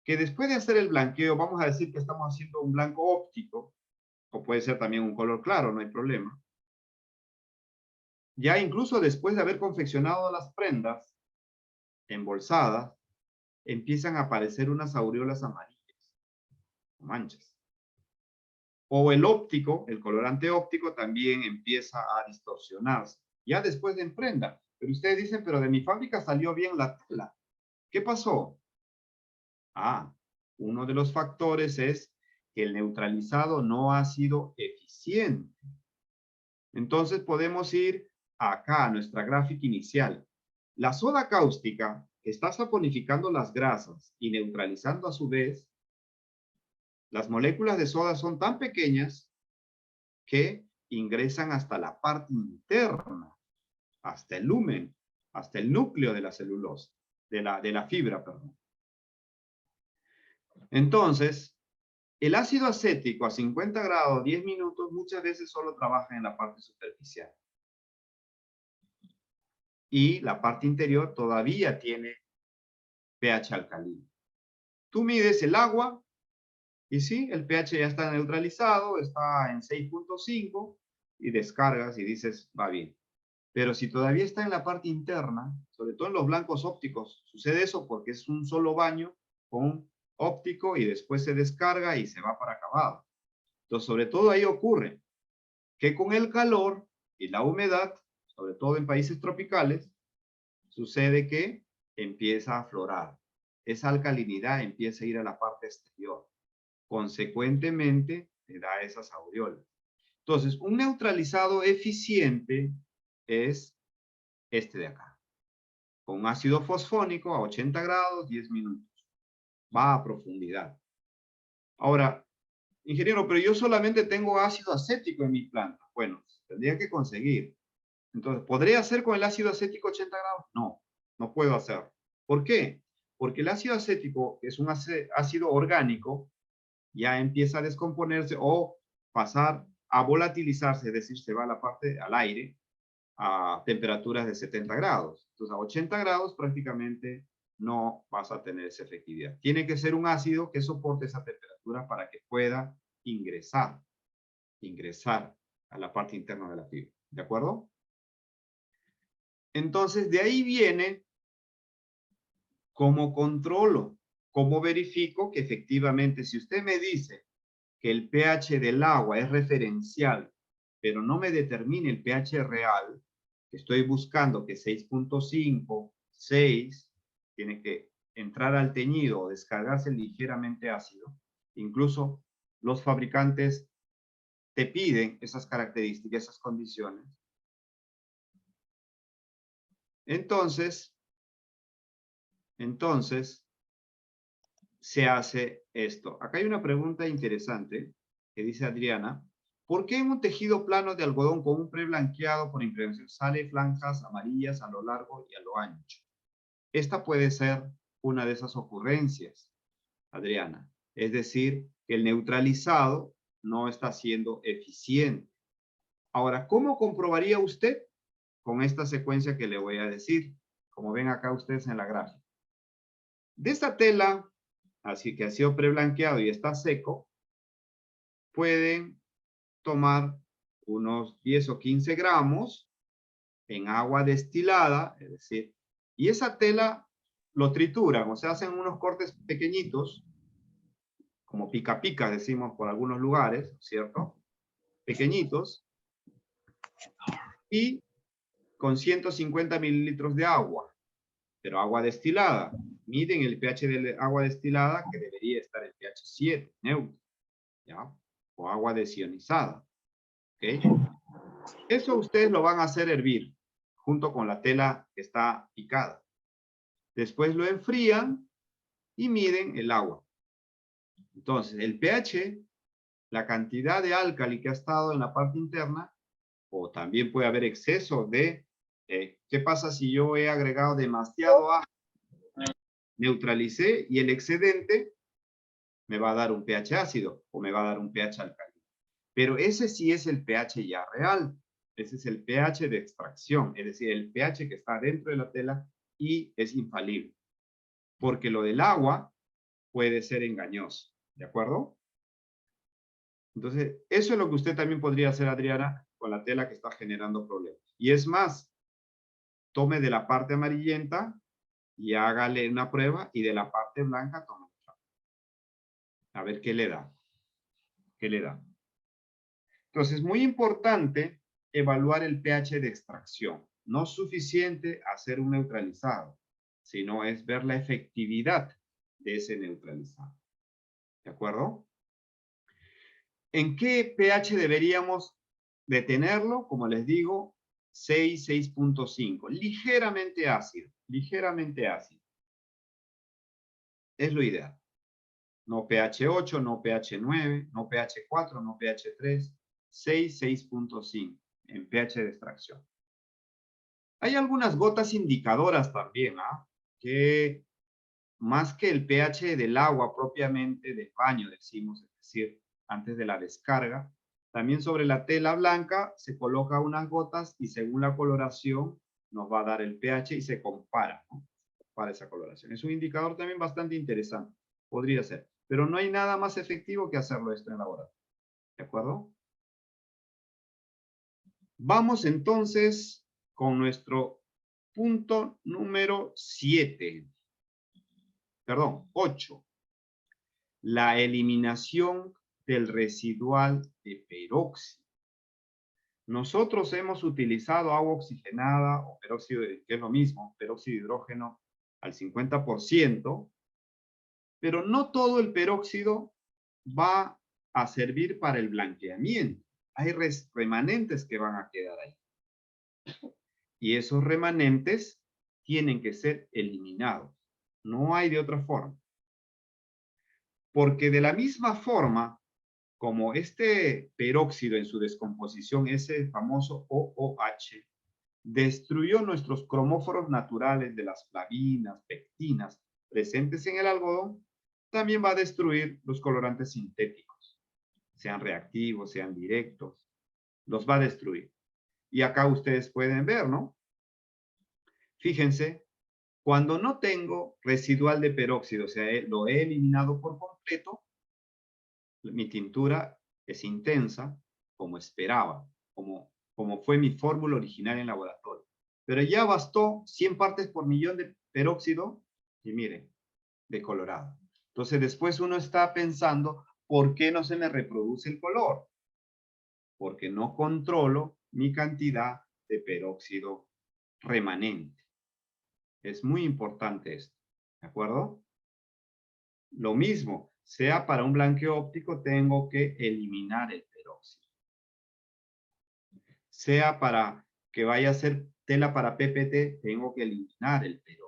que después de hacer el blanqueo, vamos a decir que estamos haciendo un blanco óptico, o puede ser también un color claro, no hay problema. Ya incluso después de haber confeccionado las prendas embolsadas, empiezan a aparecer unas aureolas amarillas, manchas. O el óptico, el colorante óptico también empieza a distorsionarse, ya después de en prenda. Pero ustedes dicen, pero de mi fábrica salió bien la tela. ¿Qué pasó? Ah, uno de los factores es que el neutralizado no ha sido eficiente. Entonces podemos ir acá a nuestra gráfica inicial. La soda cáustica está saponificando las grasas y neutralizando a su vez. Las moléculas de soda son tan pequeñas que ingresan hasta la parte interna, hasta el lumen, hasta el núcleo de la celulosa, de la fibra, perdón. Entonces, el ácido acético a 50 grados, 10 minutos, muchas veces solo trabaja en la parte superficial. Y la parte interior todavía tiene pH alcalino. Tú mides el agua y sí, el pH ya está neutralizado, está en 6.5 y descargas y dices, va bien. Pero si todavía está en la parte interna, sobre todo en los blancos ópticos, sucede eso porque es un solo baño con óptico y después se descarga y se va para acabado. Entonces, sobre todo ahí ocurre que con el calor y la humedad, sobre todo en países tropicales, sucede que empieza a aflorar. Esa alcalinidad empieza a ir a la parte exterior. Consecuentemente, te da esas aureolas. Entonces, un neutralizado eficiente es este de acá, con ácido fosfónico a 80 grados, 10 minutos. Va a profundidad. Ahora, ingeniero, pero yo solamente tengo ácido acético en mi planta. Bueno, tendría que conseguir. Entonces, ¿podría hacer con el ácido acético 80 grados? No, no puedo hacer. ¿Por qué? Porque el ácido acético, que es un ácido orgánico, ya empieza a descomponerse o pasar a volatilizarse, es decir, se va a la parte al aire a temperaturas de 70 grados. Entonces, a 80 grados prácticamente no vas a tener esa efectividad. Tiene que ser un ácido que soporte esa temperatura para que pueda ingresar a la parte interna de la fibra. ¿De acuerdo? Entonces, de ahí viene ¿Cómo controlo? ¿Cómo verifico que efectivamente, si usted me dice que el pH del agua es referencial, pero no me determine el pH real, que estoy buscando que 6.5, 6, tiene que entrar al teñido o descargarse ligeramente ácido. Incluso los fabricantes te piden esas características, esas condiciones. Entonces, se hace esto. Acá hay una pregunta interesante que dice Adriana. ¿Por qué en un tejido plano de algodón con un preblanqueado por impregnación sale franjas amarillas a lo largo y a lo ancho? Esta puede ser una de esas ocurrencias, Adriana. Es decir, que el neutralizado no está siendo eficiente. Ahora, ¿cómo comprobaría usted? Con esta secuencia que le voy a decir, como ven acá ustedes en la gráfica. De esta tela, así que ha sido preblanqueado y está seco, pueden tomar unos 10 o 15 gramos en agua destilada, es decir, y esa tela lo trituran, o sea, hacen unos cortes pequeñitos, como pica pica, decimos por algunos lugares, ¿cierto? Pequeñitos, y con 150 mililitros de agua, pero agua destilada. Miden el pH del agua destilada, que debería estar el pH 7, neutro, ¿ya? O agua desionizada, ¿ok? Eso ustedes lo van a hacer hervir, junto con la tela que está picada. Después lo enfrían y miden el agua. Entonces, el pH, la cantidad de álcali que ha estado en la parte interna, o también puede haber exceso de, ¿qué pasa si yo he agregado demasiado agua? Neutralicé y el excedente me va a dar un pH ácido o me va a dar un pH alcalino. Pero ese sí es el pH ya real. Ese es el pH de extracción, es decir, el pH que está dentro de la tela y es infalible. Porque lo del agua puede ser engañoso, ¿de acuerdo? Entonces, eso es lo que usted también podría hacer, Adriana, con la tela que está generando problemas. Y es más, tome de la parte amarillenta y hágale una prueba y de la parte blanca tome otra. A ver qué le da. ¿Qué le da? Entonces, muy importante evaluar el pH de extracción. No es suficiente hacer un neutralizado, sino es ver la efectividad de ese neutralizado. ¿De acuerdo? ¿En qué pH deberíamos detenerlo? Como les digo, 6, 6.5. Ligeramente ácido, ligeramente ácido. Es lo ideal. No pH 8, no pH 9, no pH 4, no pH 3. 6, 6.5 en pH de extracción. Hay algunas gotas indicadoras también, que más que el pH del agua propiamente del baño, decimos, es decir, antes de la descarga, también sobre la tela blanca se coloca unas gotas y según la coloración nos va a dar el pH y se compara, ¿no? Para esa coloración. Es un indicador también bastante interesante, podría ser, pero no hay nada más efectivo que hacerlo esto en laboratorio. ¿De acuerdo? Vamos entonces con nuestro punto número 7. Perdón, 8. La eliminación del residual de peróxido. Nosotros hemos utilizado agua oxigenada o peróxido, que es lo mismo, peróxido de hidrógeno al 50%, pero no todo el peróxido va a servir para el blanqueamiento. Hay remanentes que van a quedar ahí. Y esos remanentes tienen que ser eliminados. No hay de otra forma. Porque de la misma forma, como este peróxido en su descomposición, ese famoso OOH, destruyó nuestros cromóforos naturales de las flavinas, pectinas, presentes en el algodón, también va a destruir los colorantes sintéticos, sean reactivos, sean directos, los va a destruir. Y acá ustedes pueden ver, ¿no? Fíjense, cuando no tengo residual de peróxido, o sea, lo he eliminado por completo, mi tintura es intensa, como esperaba, como fue mi fórmula original en laboratorio. Pero ya bastó 100 partes por millón de peróxido Y miren, decolorado. Entonces después uno está pensando, ¿por qué no se me reproduce el color? Porque no controlo mi cantidad de peróxido remanente. Es muy importante esto, ¿de acuerdo? Lo mismo, sea para un blanqueo óptico, tengo que eliminar el peróxido. Sea para que vaya a ser tela para PPT, tengo que eliminar el peróxido.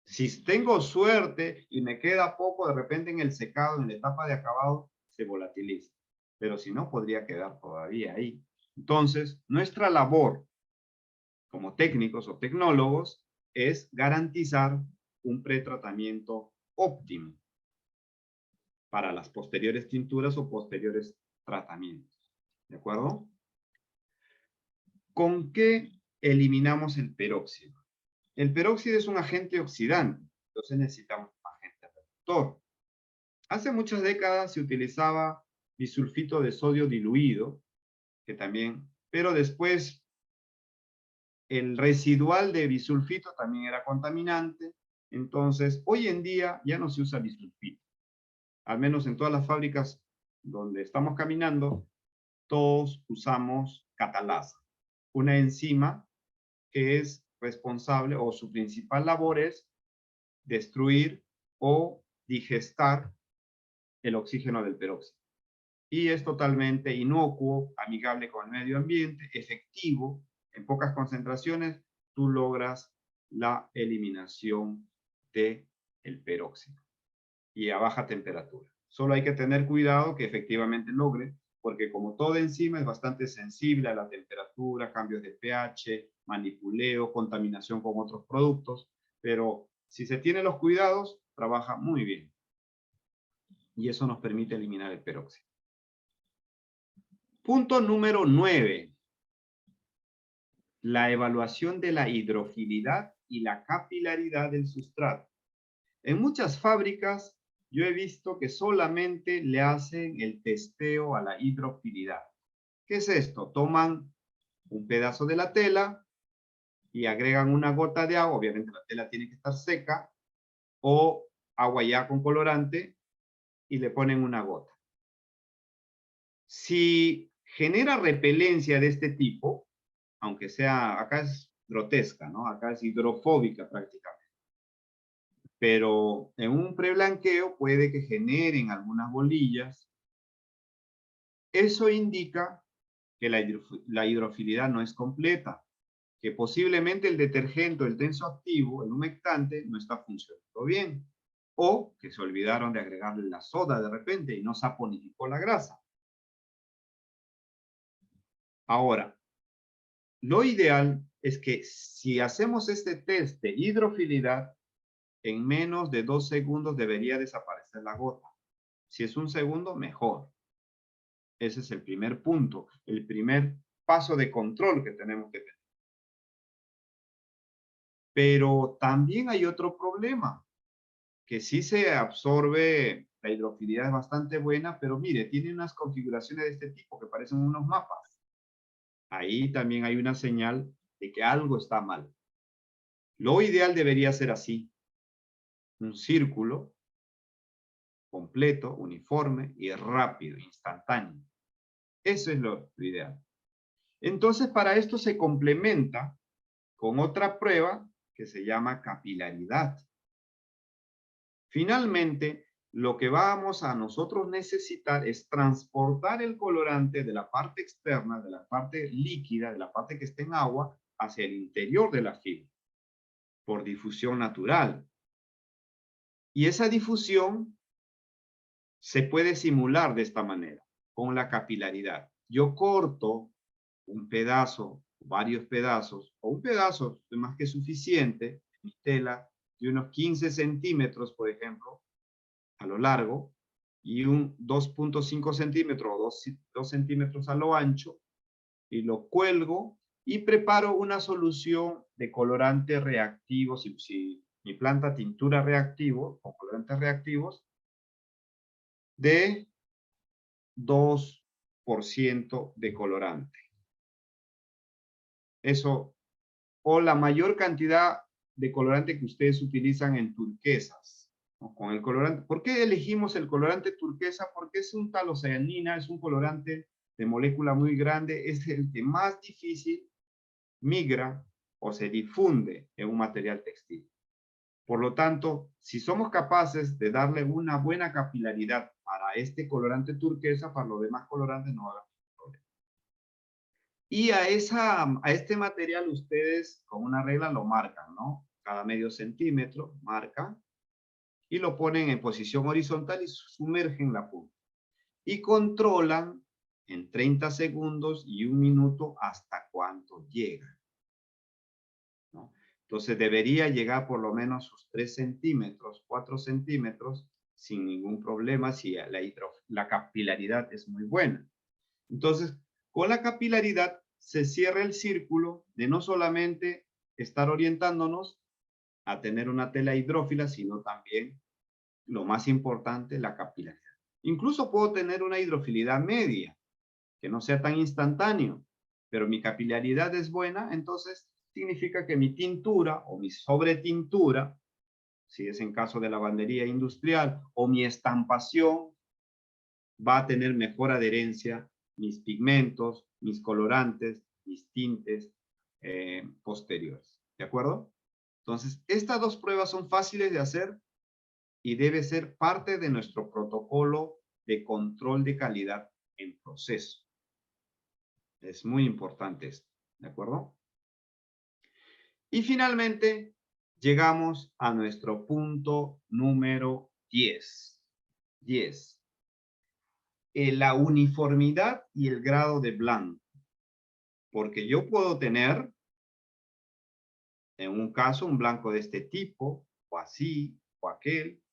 Si tengo suerte y me queda poco, de repente en el secado, en la etapa de acabado, se volatiliza. Pero si no, podría quedar todavía ahí. Entonces, nuestra labor como técnicos o tecnólogos es garantizar un pretratamiento óptimo para las posteriores tinturas o posteriores tratamientos. ¿De acuerdo? ¿Con qué eliminamos el peróxido? El peróxido es un agente oxidante, entonces necesitamos un agente reductor. Hace muchas décadas se utilizaba bisulfito de sodio diluido, que también, pero después el residual de bisulfito también era contaminante, entonces hoy en día ya no se usa bisulfito. Al menos en todas las fábricas donde estamos caminando, todos usamos catalasa, una enzima que es responsable o su principal labor es destruir o digestar el oxígeno del peróxido. Y es totalmente inocuo, amigable con el medio ambiente, efectivo. En pocas concentraciones, tú logras la eliminación del peróxido y a baja temperatura. Solo hay que tener cuidado que efectivamente logre, porque como toda enzima es bastante sensible a la temperatura, cambios de pH, manipuleo, contaminación con otros productos, pero si se tienen los cuidados, trabaja muy bien. Y eso nos permite eliminar el peróxido. Punto número 9. La evaluación de la hidrofilidad y la capilaridad del sustrato. En muchas fábricas yo he visto que solamente le hacen el testeo a la hidrofilidad. ¿Qué es esto? Toman un pedazo de la tela y agregan una gota de agua, obviamente la tela tiene que estar seca, o agua ya con colorante y le ponen una gota. Si genera repelencia de este tipo, aunque sea, acá es grotesca, ¿no? Acá es hidrofóbica prácticamente. Pero en un preblanqueo puede que generen algunas bolillas. Eso indica que la hidrofilidad no es completa, que posiblemente el detergente, el tensoactivo, el humectante no está funcionando bien, o que se olvidaron de agregarle la soda de repente y no saponificó la grasa. Ahora, lo ideal es que si hacemos este test de hidrofilidad, en menos de 2 segundos debería desaparecer la gota. Si es 1 segundo, mejor. Ese es el primer punto, el primer paso de control que tenemos que tener. Pero también hay otro problema, que sí se absorbe, la hidrofilidad es bastante buena, pero mire, tiene unas configuraciones de este tipo que parecen unos mapas. Ahí también hay una señal de que algo está mal. Lo ideal debería ser así, un círculo completo, uniforme y rápido, instantáneo. Eso es lo ideal. Entonces, para esto se complementa con otra prueba que se llama capilaridad. Finalmente, lo que vamos a nosotros necesitar es transportar el colorante de la parte externa, de la parte líquida, de la parte que está en agua, hacia el interior de la fibra, por difusión natural. Y esa difusión se puede simular de esta manera, con la capilaridad. Yo corto un pedazo, varios pedazos, o un pedazo es más que suficiente, mi tela, de unos 15 centímetros, por ejemplo, a lo largo, y un 2.5 centímetros o 2 centímetros a lo ancho, y lo cuelgo y preparo una solución de colorante reactivo, si mi planta tintura reactivo, con colorantes reactivos, de 2% de colorante. Eso, o la mayor cantidad de colorante que ustedes utilizan en turquesas, ¿no? Con el colorante. ¿Por qué elegimos el colorante turquesa? Porque es un talocianina, es un colorante de molécula muy grande, es el que más difícil migra o se difunde en un material textil. Por lo tanto, si somos capaces de darle una buena capilaridad para este colorante turquesa, para los demás colorantes no habrá problema. Y a este material ustedes con una regla lo marcan, ¿no? Cada medio centímetro marcan y lo ponen en posición horizontal y sumergen la punta. Y controlan en 30 segundos y 1 minuto hasta cuánto llega, ¿no? Entonces debería llegar por lo menos sus 3 centímetros, 4 centímetros, sin ningún problema si la capilaridad es muy buena. Entonces, con la capilaridad se cierra el círculo de no solamente estar orientándonos a tener una tela hidrófila, sino también, lo más importante, la capilaridad. Incluso puedo tener una hidrofilidad media, que no sea tan instantáneo, pero mi capilaridad es buena, entonces significa que mi tintura o mi sobretintura, si es en caso de lavandería industrial, o mi estampación, va a tener mejor adherencia mis pigmentos, mis colorantes, mis tintes posteriores. ¿De acuerdo? Entonces, estas dos pruebas son fáciles de hacer y debe ser parte de nuestro protocolo de control de calidad en proceso. Es muy importante esto. ¿De acuerdo? Y finalmente, llegamos a nuestro punto número 10. 10. La uniformidad y el grado de blanco. Porque yo puedo tener, en un caso, un blanco de este tipo, o así, o aquel.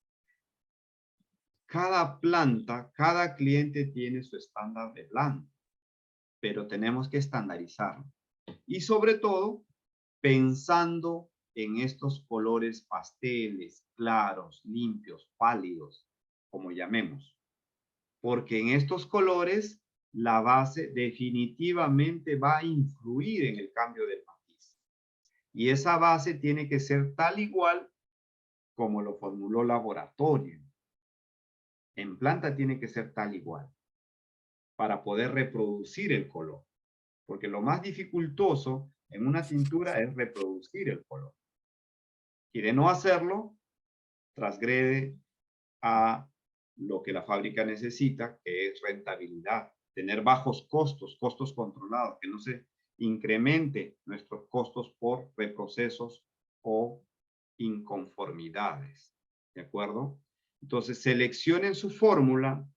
Cada planta, cada cliente tiene su estándar de blanco, pero tenemos que estandarizarlo. Y sobre todo, pensando en estos colores pasteles, claros, limpios, pálidos, como llamemos. Porque en estos colores la base definitivamente va a influir en el cambio del matiz. Y esa base tiene que ser tal igual como lo formuló laboratorio. En planta tiene que ser tal igual para poder reproducir el color. Porque lo más dificultoso en una tintura es reproducir el color. Y de no hacerlo, transgrede a lo que la fábrica necesita, que es rentabilidad, tener bajos costos, costos controlados, que no se incremente nuestros costos por reprocesos o inconformidades. ¿De acuerdo? Entonces, seleccionen su fórmula,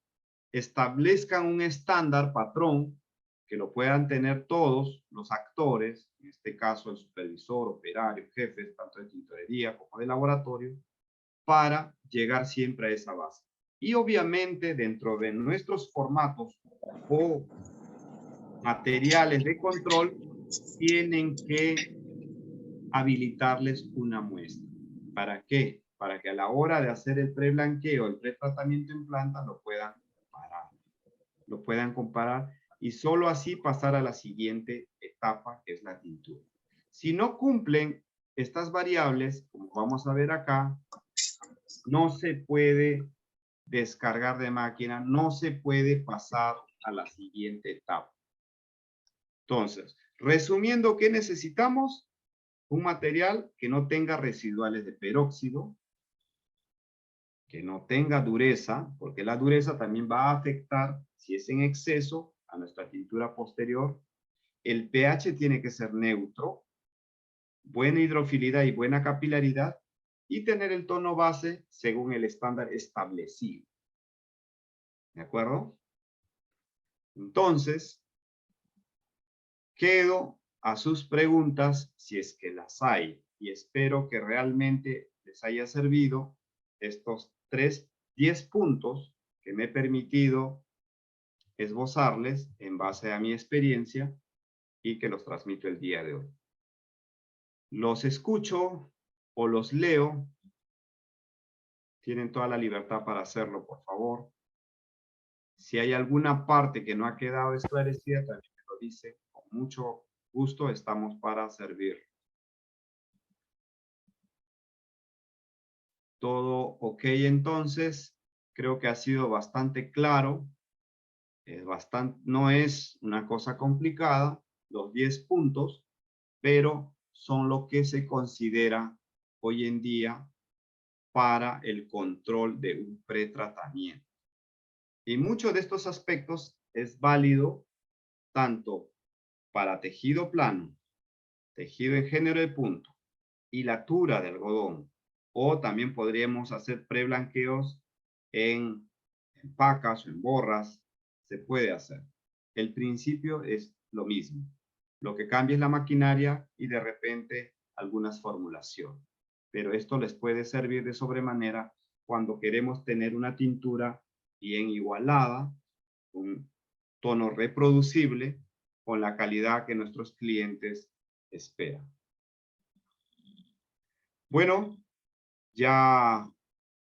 establezcan un estándar, patrón, que lo puedan tener todos los actores, en este caso el supervisor, operario, jefes, tanto de tintorería como de laboratorio, para llegar siempre a esa base. Y obviamente dentro de nuestros formatos o materiales de control tienen que habilitarles una muestra. ¿Para qué? Para que a la hora de hacer el preblanqueo, el pretratamiento en planta, lo puedan comparar. Lo puedan comparar y solo así pasar a la siguiente etapa, que es la tintura. Si no cumplen estas variables, como vamos a ver acá, no se puede descargar de máquina, no se puede pasar a la siguiente etapa. Entonces, resumiendo, ¿qué necesitamos? Un material que no tenga residuales de peróxido, que no tenga dureza, porque la dureza también va a afectar, si es en exceso, a nuestra tintura posterior. El pH tiene que ser neutro, buena hidrofilidad y buena capilaridad, y tener el tono base según el estándar establecido. ¿De acuerdo? Entonces, quedo a sus preguntas si es que las hay, y espero que realmente les haya servido estos 10 puntos que me he permitido esbozarles en base a mi experiencia y que los transmito el día de hoy. Los escucho o los leo. Tienen toda la libertad para hacerlo, por favor. Si hay alguna parte que no ha quedado esclarecida, también me lo dice. Con mucho gusto estamos para servir. Todo ok, entonces. Creo que ha sido bastante claro. No es una cosa complicada, los 10 puntos, pero son lo que se considera hoy en día para el control de un pretratamiento. Y muchos de estos aspectos es válido tanto para tejido plano, tejido en género de punto, hilatura de algodón, o también podríamos hacer preblanqueos en pacas o en borras, se puede hacer. El principio es lo mismo. Lo que cambia es la maquinaria y de repente algunas formulaciones. Pero esto les puede servir de sobremanera cuando queremos tener una tintura bien igualada, un tono reproducible con la calidad que nuestros clientes esperan. Bueno, ya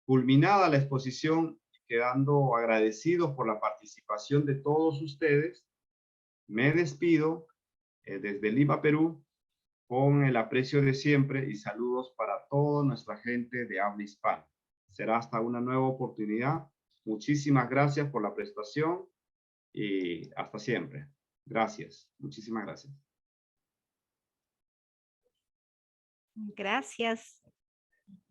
culminada la exposición, quedando agradecidos por la participación de todos ustedes, me despido desde Lima, Perú, con el aprecio de siempre y saludos para toda nuestra gente de habla hispana. Será hasta una nueva oportunidad. Muchísimas gracias por la prestación y hasta siempre. Gracias. Muchísimas gracias. Gracias.